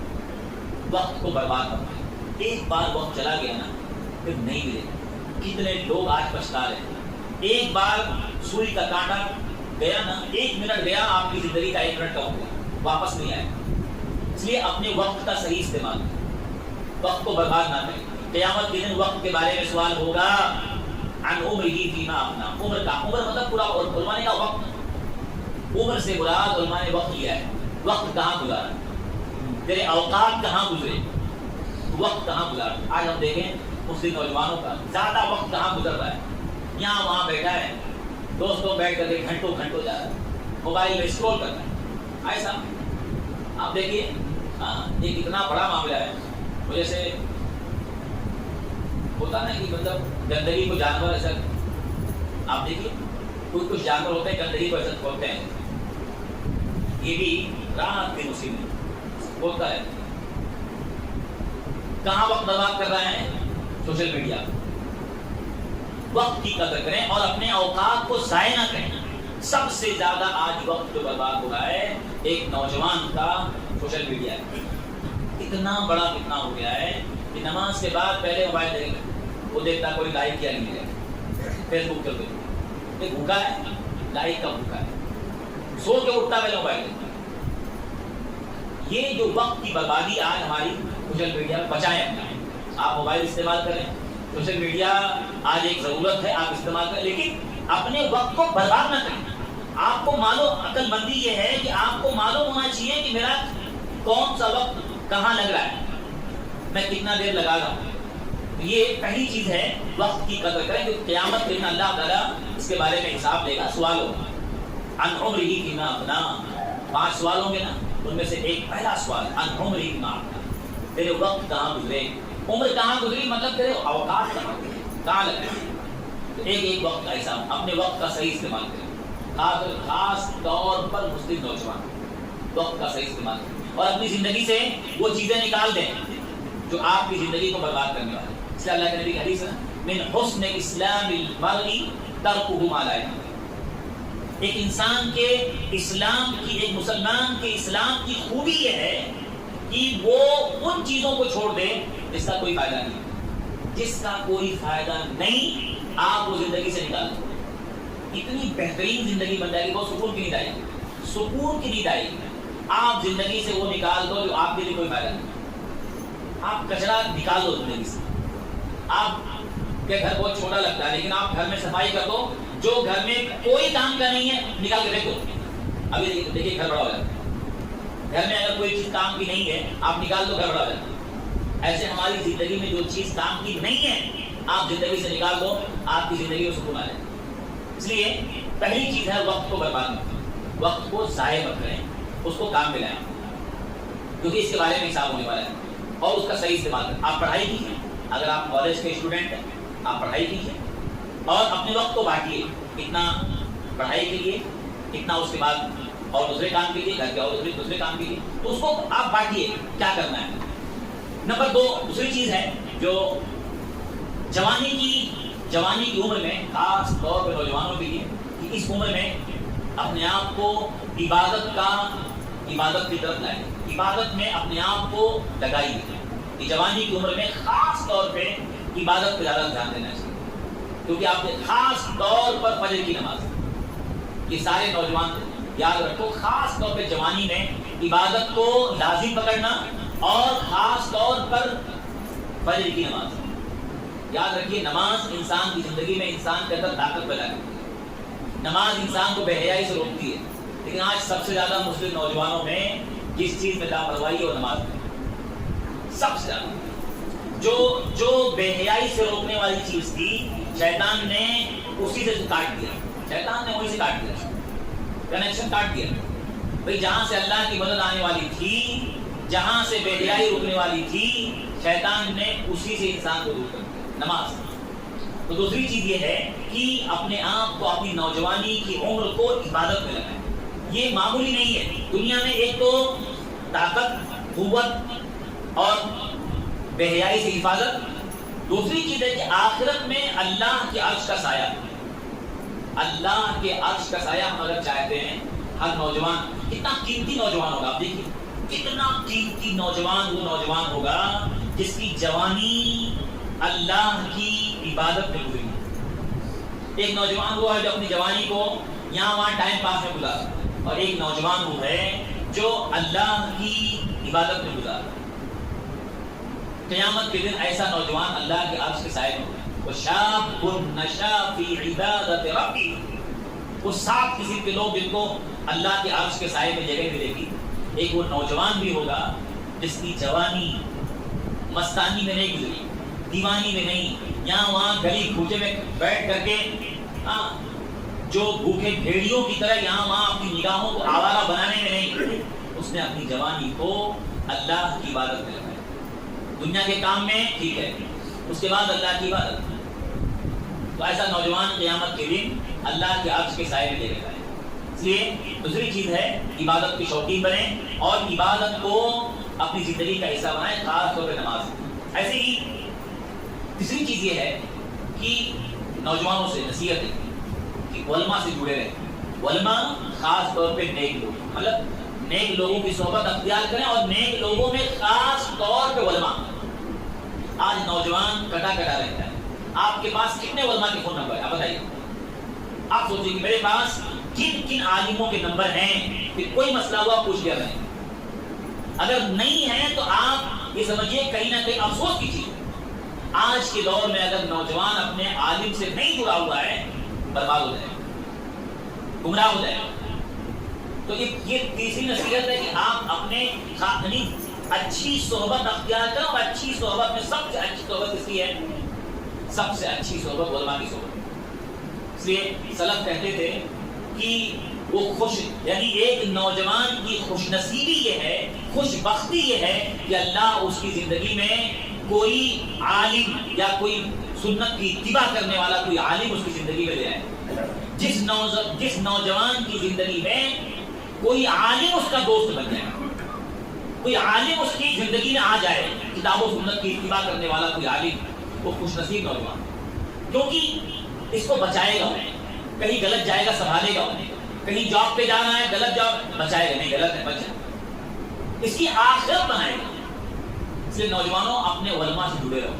وقت کو برباد کرنا ہے۔ ایک بار وقت چلا گیا نا پھر نہیں ملے گا۔ کتنے لوگ آج پچھتا رہے ہیں۔ ایک بار سوئی کا کانٹا گیا نا، 1 منٹ گیا آپ کی زندگی کا، 1 منٹ کا ہو گیا، واپس نہیں آئے گا۔ اس لیے اپنے وقت کا صحیح استعمال کریں، وقت کو برباد نہ کریں۔ قیامت کے دن وقت کے بارے میں سوال ہوگا، عن عمرہ فیما افنیٰ، عمر کا، عمر مطلب پورا، علماء نے کہا وقت، عمر سے مراد علماء نے وقت لیا ہے۔ وقت کہاں گزارا، تیرے اوقات کہاں گزرے، وقت کہاں گزارا۔ آج ہم دیکھیں مسلم نوجوانوں کا زیادہ وقت کہاں گزر رہا ہے، یہاں وہاں بیٹھا ہے، دوستوں بیٹھ کر کے گھنٹوں جا رہا ہے، موبائل میں اسکرول کرتا ہے۔ ایسا آپ دیکھیے، ایک اتنا بڑا معاملہ ہے، جیسے ہوتا نا کہ مطلب گندگی کو جانور ایسا، آپ دیکھیے کچھ جانور ہوتے ہیں گندگی کو ایسا کھولتے ہیں، یہ بھی رات کی مصیبت ہوتا ہے۔ کہاں وقت برباد کر رہے ہیں؟ Social media. وقت کی قدر کریں اور اپنے اوقات کو ضائع نہ کریں۔ سب سے زیادہ آج وقت جو برباد ہو رہا ہے ایک نوجوان کا سوشل میڈیا ہے۔ اتنا بڑا فتنہ ہو گیا ہے کہ نماز کے بعد پہلے موبائل دیکھ لیں، وہ دیکھتا کوئی لائک کیا نہیں ہے، فیس بک چل رہی، ایک بھوکا ہے، لائک کا بھوکا ہے، سو کے اٹھتا پہلے موبائل دیکھتا۔ یہ جو وقت کی بربادی آج ہماری سوشل میڈیا بچائیں اپنا۔ آپ موبائل استعمال کریں، سوشل میڈیا آج ایک ضرورت ہے، آپ استعمال کریں، لیکن اپنے وقت کو برباد نہ کریں۔ آپ کو معلوم، عقل مندی یہ ہے کہ آپ کو معلوم ہونا چاہیے کہ میرا کون سا وقت کہاں لگ رہا ہے، میں کتنا دیر لگا رہا ہوں. یہ پہلی چیز ہے، وقت کی قدر کریں، کہ قیامت کے دن اللہ تعالیٰ اس کے بارے میں حساب لے گا. سوال ہوگا عن عمرہ فیما افنی، 5 سوال ہوں گے نا، ان میں سے ایک پہلا سوال عن عمرہ فیما افنی، تیرے وقت کہاں گزرے. عمر کہاں گزری مطلب تیرے اوقات کہاں لگے. تو ایک وقت ایسا اپنے وقت کا صحیح استعمال کریں، خاص طور پر مسلم نوجوان وقت کا صحیح استعمال کریں اور اپنی زندگی سے وہ چیزیں نکال دیں جو آپ کی زندگی کو برباد کرنے والی. اس لیے اللہ کے نبی کی حدیث ہے من حسن اسلام المرء ترکہ ما لا یعنی. ایک انسان کے اسلام کی، ایک مسلمان کے اسلام کی خوبی یہ ہے کہ وہ ان چیزوں کو چھوڑ دے جس کا کوئی فائدہ نہیں، جس کا کوئی فائدہ نہیں آپ وہ زندگی سے نکال دو. اتنی بہترین زندگی بن جائے گی، وہ سکون کی نیند آئے گی، سکون کی نیند آئے گی. آپ زندگی سے وہ نکال دو جو آپ کے لیے کوئی فائدہ نہیں. آپ کچرا نکال دو زندگی سے. آپ کے گھر بہت چھوٹا لگتا ہے لیکن آپ گھر میں صفائی کر دو، جو گھر میں کوئی کام کا نہیں ہے نکال کے پھینک دو. ابھی دیکھیے گھر بڑا ہو جاتا ہے. گھر میں اگر کوئی چیز کام کی نہیں ہے آپ نکال دو، گھر بڑا ہو جاتا ہے. ایسے ہماری زندگی میں جو چیز کام کی نہیں ہے آپ زندگی سے نکال دو، آپ کی زندگی میں سکون آ جائے. اس لیے پہلی چیز ہے وقت کو برباد مت کریں، وقت کو ضائع مت کریں، اس کو کام میں لائیں، کیونکہ اس کے بارے میں حساب ہونے والا ہے. اور اس کا صحیح استعمال کریں. آپ پڑھائی کیجیے، اگر آپ کالج کے اسٹوڈنٹ ہیں آپ پڑھائی کیجیے اور اپنے وقت کو بانٹیے، اتنا پڑھائی کے لیے، اتنا اس کے بعد اور دوسرے کام کے لیے، گھر کے اور دوسرے کام کے لیے. تو اس کو آپ بانٹیے کیا کرنا ہے. نمبر 2 دوسری چیز ہے جو جوانی کی عمر میں، خاص طور پہ نوجوانوں کے لیے، کہ اس عمر میں اپنے آپ کو عبادت کی طرف لائیں، عبادت میں اپنے آپ کو لگائیے. کہ جوانی کی عمر میں خاص طور پہ عبادت پہ زیادہ دھیان دینا چاہیے، کیونکہ آپ نے خاص طور پر فجر کی نماز، یہ سارے نوجوان یاد رکھو، خاص طور پہ جوانی میں عبادت کو لازم پکڑنا اور خاص طور پر فجر کی نماز. یاد رکھیے نماز انسان کی زندگی میں انسان کے اندر طاقت پیدا کرتی ہے. نماز انسان کو بے حیائی سے روکتی ہے، لیکن آج سب سے زیادہ مسلم نوجوانوں میں جس چیز میں لاپرواہی ہے وہ نماز میں سب سے زیادہ. جو بے حیائی سے روکنے والی چیز تھی شیطان نے اسی سے کاٹ دیا، شیطان نے وہی سے کاٹ دیا، کنیکشن کاٹ دیا. بھئی جہاں سے اللہ کی مدد آنے والی تھی، جہاں سے بے حیائی روکنے والی تھی، شیطان نے اسی سے انسان کو دور کر دیا، نماز. تو دوسری چیز یہ ہے کہ اپنے آپ کو، اپنی نوجوانی کی عمر کو عبادت میں لگائیں. یہ معمولی نہیں ہے. دنیا میں ایک تو طاقت، قوت اور بے حیائی سے حفاظت، دوسری چیز ہے کہ آخرت میں اللہ کے عرش کا سایہ. اللہ کے عرش کا سایہ ہم اگر چاہتے ہیں، ہر نوجوان کتنا قیمتی نوجوان ہوگا. آپ دیکھیے کتنا قیمتی نوجوان وہ نوجوان ہوگا جس کی جوانی اللہ کی عبادت میں گزری. ایک نوجوان وہ ہے جو اپنی جوانی کو یہاں وہاں ٹائم پاس میں گزارا، اور ایک نوجوان وہ ہے جو اللہ کی عبادت میں گزارا. قیامت کے دن ایسا نوجوان اللہ کے عرش کے سائے میں ہوگا. وَشَابٌ نَشَا فِي عِبَادَةِ رَبِّهِ. وہ 7 قسم کے لوگ جن کو اللہ کے عرش کے سائے میں جگہ ملے گی. ایک وہ نوجوان بھی ہوگا جس کی جوانی مستانی میں نہیں گزری، دیوانی میں نہیں، یہاں وہاں گلی کھوچے میں بیٹھ کر کے جو بھوکے بھیڑیوں کی طرح یہاں وہاں اپنی نگاہوں کو آوارہ بنانے میں نہیں. اس نے اپنی جوانی کو اللہ کی عبادت میں لگایا. دنیا کے کام میں ٹھیک ہے، اس کے بعد اللہ کی عبادت. تو ایسا نوجوان قیامت کے دن اللہ کے عرش کے سائے میں لے گئے. اس لیے دوسری چیز ہے عبادت کی شوقین بنیں اور عبادت کو اپنی زندگی کا حصہ بنائیں، خاص طور پہ نماز. ایسے ہی تیسری چیز یہ ہے کہ نوجوانوں سے نصیحت ہے کہ علماء سے جڑے رہیں. علماء خاص طور پہ نیک لوگ، مطلب نیک لوگوں کی صحبت اختیار کریں، اور نیک لوگوں میں خاص طور پہ علماء. آج نوجوان کٹا رہتا ہے. آپ کے پاس کتنے علماء کے فون نمبر ہیں آپ بتائیے. آپ سوچیں کہ میرے پاس کن عالموں کے نمبر ہیں کہ کوئی مسئلہ ہوا پوچھ لیا کریں. اگر نہیں ہے تو آپ یہ سمجھیے کہیں نہ کہیں افسوس کیجیے. آج کے دور میں اگر نوجوان اپنے عالم سے نہیں جڑا ہوا ہے برباد ہو جائے، گمراہ ہو جائے. تو یہ تیسری نصیحت ہے کہ آپ اپنے اچھی صحبت اختیار کریں. اور اچھی صحبت میں سب سے اچھی صحبت اس کی ہے، سب سے اچھی صحبت علماء کی صحبت. اس لیے سلف کہتے تھے کہ وہ خوش، یعنی ایک نوجوان کی خوش نصیبی یہ ہے، خوش بختی یہ ہے کہ اللہ اس کی زندگی میں کوئی عالم یا کوئی سنت کی اتباع کرنے والا کوئی عالم اس کی زندگی میں لے آئے. جس نوجوان کی زندگی میں کوئی عالم اس کا دوست بن جائے، کوئی عالم اس کی زندگی میں آ جائے، کتاب و سنت کی اتباع کرنے والا کوئی عالم، وہ خوش نصیب نوجوان، کیونکہ اس کو بچائے گا، کہیں غلط جائے گا سنبھالے گا، کہیں جاب پہ جانا ہے غلط جاب بچائے گا، نہیں غلط ہے بچائے، اس کی آخرت بنائے گا. اس لیے نوجوانوں اپنے علماء سے جڑے رہو،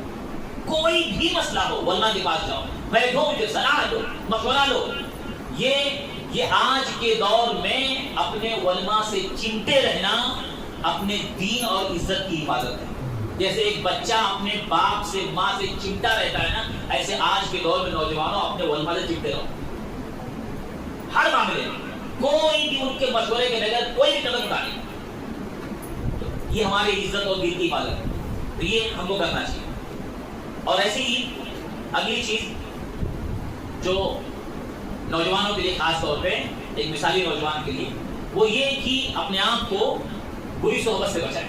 کوئی بھی مسئلہ ہو علماء کے پاس جاؤ، بیٹھو مجھے صلاح دو، مشورہ لو. یہ آج کے دور میں اپنے علماء سے چمٹے رہنا اپنے دین اور عزت کی حفاظت ہے. جیسے ایک بچہ اپنے باپ سے ماں سے چمٹا رہتا ہے نا، ایسے آج کے دور میں نوجوانوں اپنے علماء سے چمٹے رہو. ہر معاملے میں کوئی بھی ان کے مشورے کے بغیر کوئی بھی قدم اٹھا نہیں. یہ ہماری عزت اور دین کی حفاظت ہے، تو یہ ہم کو کرنا چاہیے. اور ایسے ہی اگلی چیز جو نوجوانوں کے لیے خاص طور پہ ایک مثالی نوجوان کے لیے وہ یہ کہ اپنے آپ کو بری صحبت سے بچائیں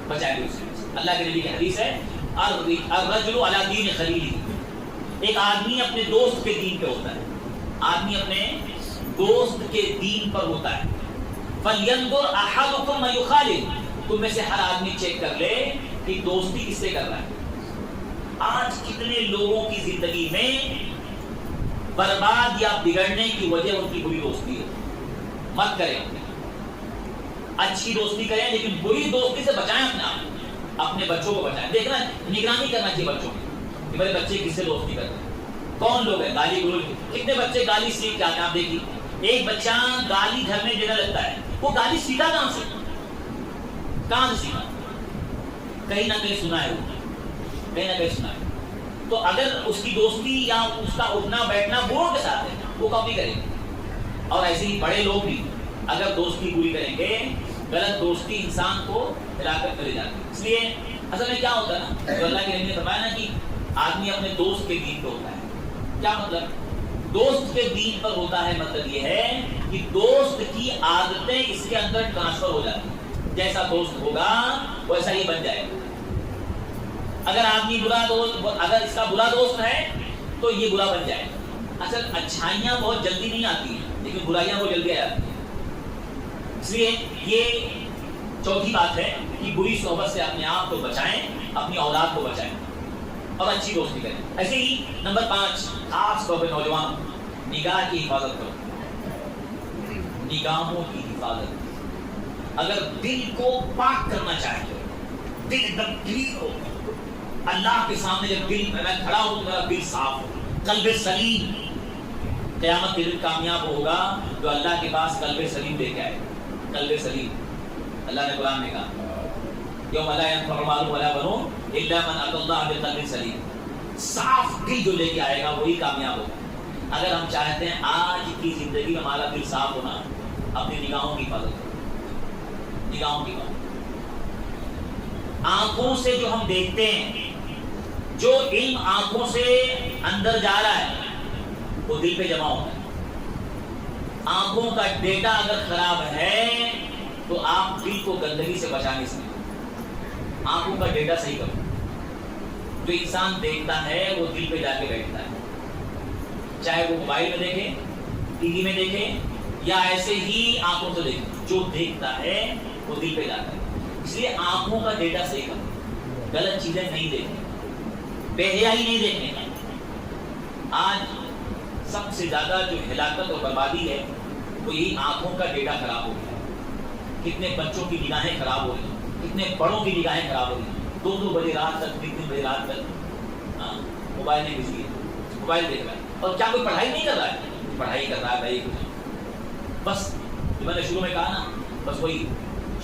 بری صحبت سے. اللہ کے نبی کی حدیث ہے الرجل علی دین خلیلہ، ایک آدمی اپنے دوست کے دین پہ ہوتا ہے، آدمی اپنے دوست کے دین پر ہوتا ہے. فَلْيَنْظُرْ أَحَدُكُمْ مَنْ يُخَالِلُ، تم میں سے ہر آدمی چیک کر لے کہ دوستی کس سے کر رہا ہے. آج کتنے لوگوں کی زندگی میں برباد یا بگڑنے کی وجہ ان کی بری دوستی ہے. مت کریں، اچھی دوستی کریں لیکن بری دوستی سے بچائیں اپنے آپ، اپنے بچوں کو بچائیں. دیکھنا نگرانی کرنا چاہیے بچوں کی کہ میرے بچے کس سے دوستی کرتے ہیں، کون لوگ ہیں. گالی گلوچ، کتنے بچے گالی سیکھ جاتے ہیں. آپ دیکھیے ایک بچہ گالی گھر میں دینے لگتا ہے، وہ گالی سیکھا کہاں سے سیکھا؟ کہیں نہ کہیں سنا ہے، وہ کہیں نہ کہیں سنا ہے. تو اگر اس کی دوستی یا اس کا اٹھنا بیٹھنا بروں کے ساتھ ہے وہ کبھی کریں گے. اور ایسے ہی بڑے لوگ بھی اگر دوستی پوری کریں گے، غلط دوستی انسان کو ہلاکت کرے جاتی ہے. اس لیے اصل میں کیا ہوتا ہے نا، جو اللہ کے نبی نے فرمایا نا کہ آدمی اپنے دوست کے دین پہ ہوتا ہے. کیا مطلب؟ دوست کے دین پر ہوتا ہے مطلب یہ ہے کہ دوست کی عادتیں اس کے اندر ٹرانسفر ہو جاتی ہیں. جیسا دوست ہوگا ویسا یہ بن جائے گا. اگر آدمی اگر اس کا برا دوست ہے تو یہ برا بن جائے گا. اصل اچھائیاں بہت جلدی نہیں آتی ہیں لیکن برائیاں بہت جلدی آ جاتی ہیں. اس لیے یہ چوتھی بات ہے کہ بری صحبت سے اپنے آپ کو بچائیں، اپنی اولاد کو بچائیں اور اچھی دوستی کریں. ایسے ہی نمبر 5 خاص طور پہ نوجوان، نگاہ کی حفاظت کرو. نگاہوں کی حفاظت. اگر دل کو پاک کرنا چاہتے ہو، دل ایک دم کلین ہو، اللہ کے سامنے جب دل میں کھڑا ہوں تو میرا دل صاف ہو، قلب سلیم. قیامت کے دن کامیاب ہوگا جو اللہ کے پاس قلب سلیم لے کے آئے. قلب سلیم اللہ نے قرآن میں کہا یوم لا ينفع مال ولا بنون الا من اتى الله بقلب سلیم. صاف دل جو لے کے آئے گا وہی کامیاب ہوگا. اگر ہم چاہتے ہیں آج کی زندگی میں ہمارا دل صاف ہونا، اپنی نگاہوں کی حفاظت کریں. نگاہوں کی بات، آنکھوں سے جو ہم دیکھتے ہیں، جو علم آنکھوں سے اندر جا رہا ہے وہ دل پہ جمع ہوتا ہے. آنکھوں کا ڈیٹا اگر خراب ہے تو آپ دل کو گندگی سے بچا نہیں سکتے. آنکھوں کا ڈیٹا صحیح کرو. جو انسان دیکھتا ہے وہ دل پہ جا کے بیٹھتا ہے، چاہے وہ موبائل میں دیکھے، ٹی وی میں دیکھے یا ایسے ہی آنکھوں سے دیکھے. جو دیکھتا ہے وہ دل پہ جاتا ہے. اس لیے آنکھوں کا ڈیٹا صحیح کرو. غلط چیزیں نہیں دیکھیں، بے حیائی نہیں دیکھیں. آج سب سے زیادہ جو ہلاکت اور بربادی ہے وہ یہی آنکھوں کا ڈیٹا خراب ہو گیا. کتنے بچوں کی نگاہیں خراب ہو رہی ہیں، کتنے بڑوں کی نگاہیں خراب ہو رہی ہیں. 2 بجے رات تک، 3 بجے رات تک موبائل میں بزی ہے، موبائل دیکھ رہا ہے. اور کیا کوئی پڑھائی نہیں کر رہا ہے؟ پڑھائی کر رہا ہے بھائی. بس جو میں نے شروع میں کہا نا، بس وہی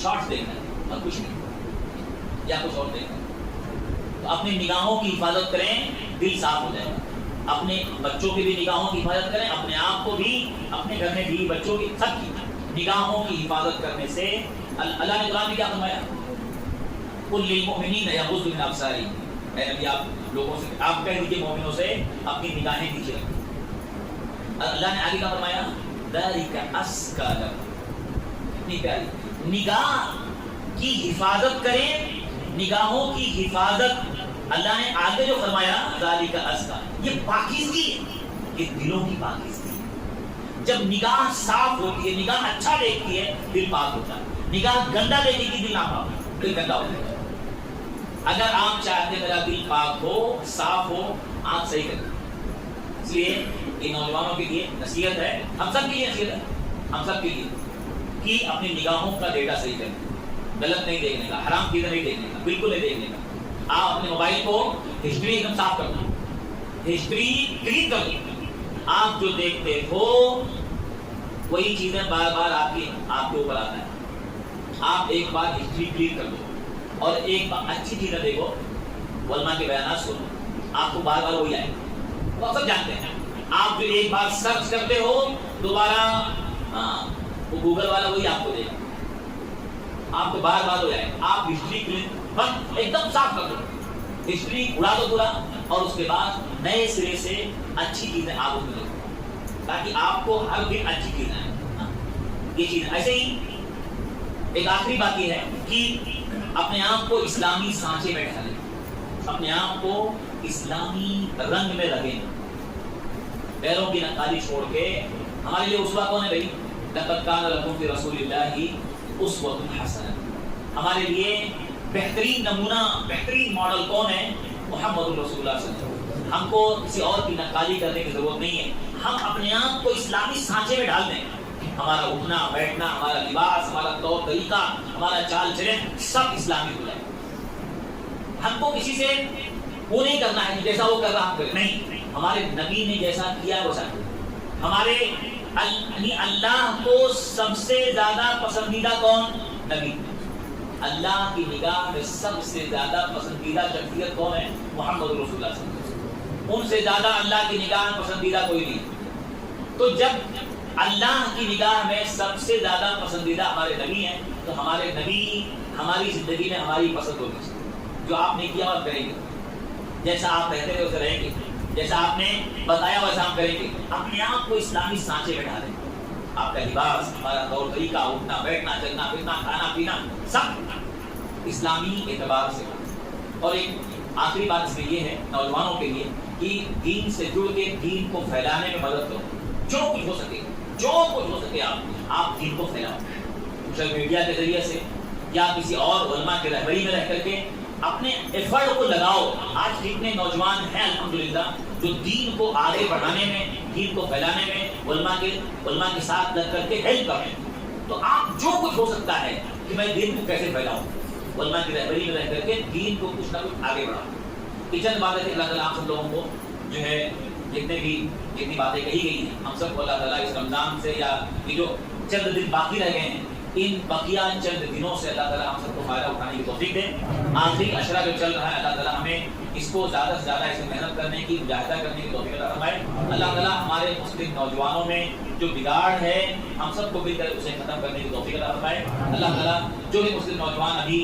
شارٹس دیکھنا ہے اور کچھ نہیں، یا کچھ اور دیکھنا ہے. تو اپنی نگاہوں کی حفاظت کریں، دل صاف ہو جائے گا. اپنے بچوں کی بھی نگاہوں کی حفاظت کریں، اپنے آپ کو بھی، اپنے گھر میں بھی بچوں کی، سب کی. نگاہوں کی حفاظت کرنے سے اللہ نے قرآن میں کیا فرمایا؟ قل للمؤمنین یغضوا من ابصارہم، اے نبی آپ لوگوں سے آپ کہہ دیجیے مومنوں سے اپنی نگاہیں نیچے رکھیں۔ اللہ نے آگے کیا فرمایا؟ ذالک ازکی لکم، اتنی پیاری نگاہ کی حفاظت کریں، نگاہوں کی حفاظت اللہ نے آگے جو فرمایا ذالک ازکی، یہ پاکیزگی ہے، یہ دلوں کی پاکیزگی ہے۔ جب نگاہ صاف ہوتی ہے، نگاہ اچھا دیکھتی ہے، دل پاک ہوتا ہے۔ نگاہ گندا دیکھے گی، دل ناپاک، دل گندا ہو جائے گا۔ اگر آپ چاہتے ہیں میرا دل پاک ہو، صاف ہو، آنکھ صحیح کریں۔ اس لیے یہ نوجوانوں کے لیے نصیحت ہے، ہم سب کے لیے نصیحت ہے، ہم سب کے لیے کہ اپنی نگاہوں کا ڈیٹا صحیح کریں، غلط نہیں دیکھنے کا، حرام چیزیں نہیں دیکھنے کا، بالکل نہیں دیکھنے کا۔ آپ اپنے موبائل کو ہسٹری ایک دم صاف کر دیں، ہسٹری ڈیلیٹ کر دیں۔ آپ جو دیکھتے ہو وہی چیزیں بار بار آپ کے اوپر آتا ہے۔ آپ ایک بار ہسٹری ڈیلیٹ کر دو اور ایک بار اچھی چیزیں دیکھو، علماء کے بیانات سنو، آپ کو بار بار وہی آئے گا، وہ سب جانتے ہیں۔ آپ جو ایک بار سرچ کرتے ہو دوبارہ وہ گوگل والا وہی آپ کو دے گا، آپ کو بار بار وہی آئے گا۔ آپ ہسٹری بند ایک دم صاف کر دو، ہسٹری اڑا دو پورا، اور اس کے بعد نئے سرے سے اچھی چیزیں آپ اس میں دیکھو، تاکہ آپ کو ہر دن اچھی چیزیں آئیں۔ یہ چیز ایسے ہی ایک آخری بات یہ ہے کہ اپنے آپ کو اسلامی سانچے میں ڈھالیں، اپنے آپ کو اسلامی رنگ میں رگیں، غیروں کی نقالی چھوڑ کے۔ ہمارے لیے اسوہ کون ہے بھائی؟ لقد کان لکم فی رسول اللہ اسوۃ حسنہ، ہمارے لیے بہترین نمونہ، بہترین ماڈل کون ہے؟ محمد رسول اللہ صلی اللہ علیہ وسلم۔ ہم کو کسی اور کی نقالی کرنے کی ضرورت نہیں ہے، ہم اپنے آپ کو اسلامی سانچے میں ڈال دیں۔ ہمارا اٹھنا بیٹھنا، ہمارا لباس، ہمارا طور طریقہ، ہمارا چال چلن سب اسلامی ہو جائے۔ ہم کو کسی سے وہ نہیں کرنا ہے جیسا وہ کر رہا ہم کریں، نہیں، ہمارے نبی نے جیسا کیا ویسا کریں۔ ہمارے اللہ کو سب سے زیادہ پسندیدہ کون؟ نبی۔ اللہ کی نگاہ میں سب سے زیادہ پسندیدہ شخصیت کون ہے؟ محمد رسول اللہ صلی اللہ علیہ وسلم۔ ان سے زیادہ اللہ کی نگاہ میں پسندیدہ کوئی نہیں۔ تو جب اللہ کی نگاہ میں سب سے زیادہ پسندیدہ ہمارے نبی ہیں، تو ہمارے نبی ہماری زندگی میں ہماری پسند ہوگی۔ جو آپ نے کیا اور کریں گے، جیسا آپ کہتے تھے ویسے رہیں گے، جیسا آپ نے بتایا ویسا ہم کریں گے۔ اپنے آپ کو اسلامی سانچے میں ڈالیں، آپ کا لباس، ہمارا طور طریقہ، اٹھنا بیٹھنا، چلنا پھرنا، کھانا پینا سب اسلامی اعتبار سے۔ اور ایک آخری بات اس میں یہ ہے نوجوانوں کے لیے کہ دین سے جڑ کے دین کو پھیلانے میں مدد کرو، جو کچھ ہو سکے، جو کچھ ہو سکے آپ دین کو پھیلاؤ، سوشل میڈیا کے ذریعے سے یا کسی اور علماء کی رہبری میں رہ کر کے اپنے ایفرٹ کو لگاؤ۔ آج کتنے نوجوان ہیں الحمدللہ جو دین کو آگے بڑھانے میں، دین کو پھیلانے میں علماء کے ساتھ لگ کر کے ہیلپ کر رہے ہیں۔ تو آپ جو کچھ ہو سکتا ہے کہ میں دین کو کیسے پھیلاؤں، علماء کی رہبری میں رہ کر کے دین کو کچھ نہ کچھ آگے بڑھاؤں۔ یہ چند باتیں اللہ تعالیٰ آپ سب لوگوں کو جو ہے جتنی باتیں کہی گئی ہیں، ہم سب کو اللہ تعالیٰ اس رمضان سے یا یہ جو چند دن باقی رہ گئے ہیں، ان بقیہ چند دنوں سے اللہ تعالیٰ ہم سب کو فائدہ اٹھانے کی توفیق دے۔ آخری عشرہ جو چل رہا ہے اللہ تعالیٰ ہمیں اس کو زیادہ سے زیادہ اسے محنت کرنے کی، مجاہدہ کرنے کی توفیق عطا فرمائے۔ اللہ تعالیٰ ہمارے مسلم نوجوانوں میں جو بگاڑ ہے ہم سب کو مل کر اسے ختم کرنے کی توفیق عطا فرمائے۔ اللہ تعالیٰ جو بھی مسلم نوجوان ابھی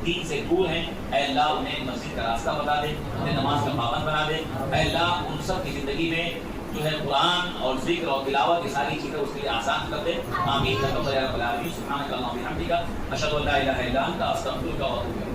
دین سے دور ہیں، اے اللہ انہیں مسجد کا راستہ بتا دے، انہیں نماز کا پابند بنا دے۔ اے اللہ ان سب کی زندگی میں جو ہے قرآن اور ذکر اور تلاوت یہ ساری چیزیں اس کے لیے آسان کر دے۔ آمین یا رب العالمین۔ سبحانک اللہم و بحمدک، اشہد ان لا الہ الا انت، استغفرک و اتوب الیک۔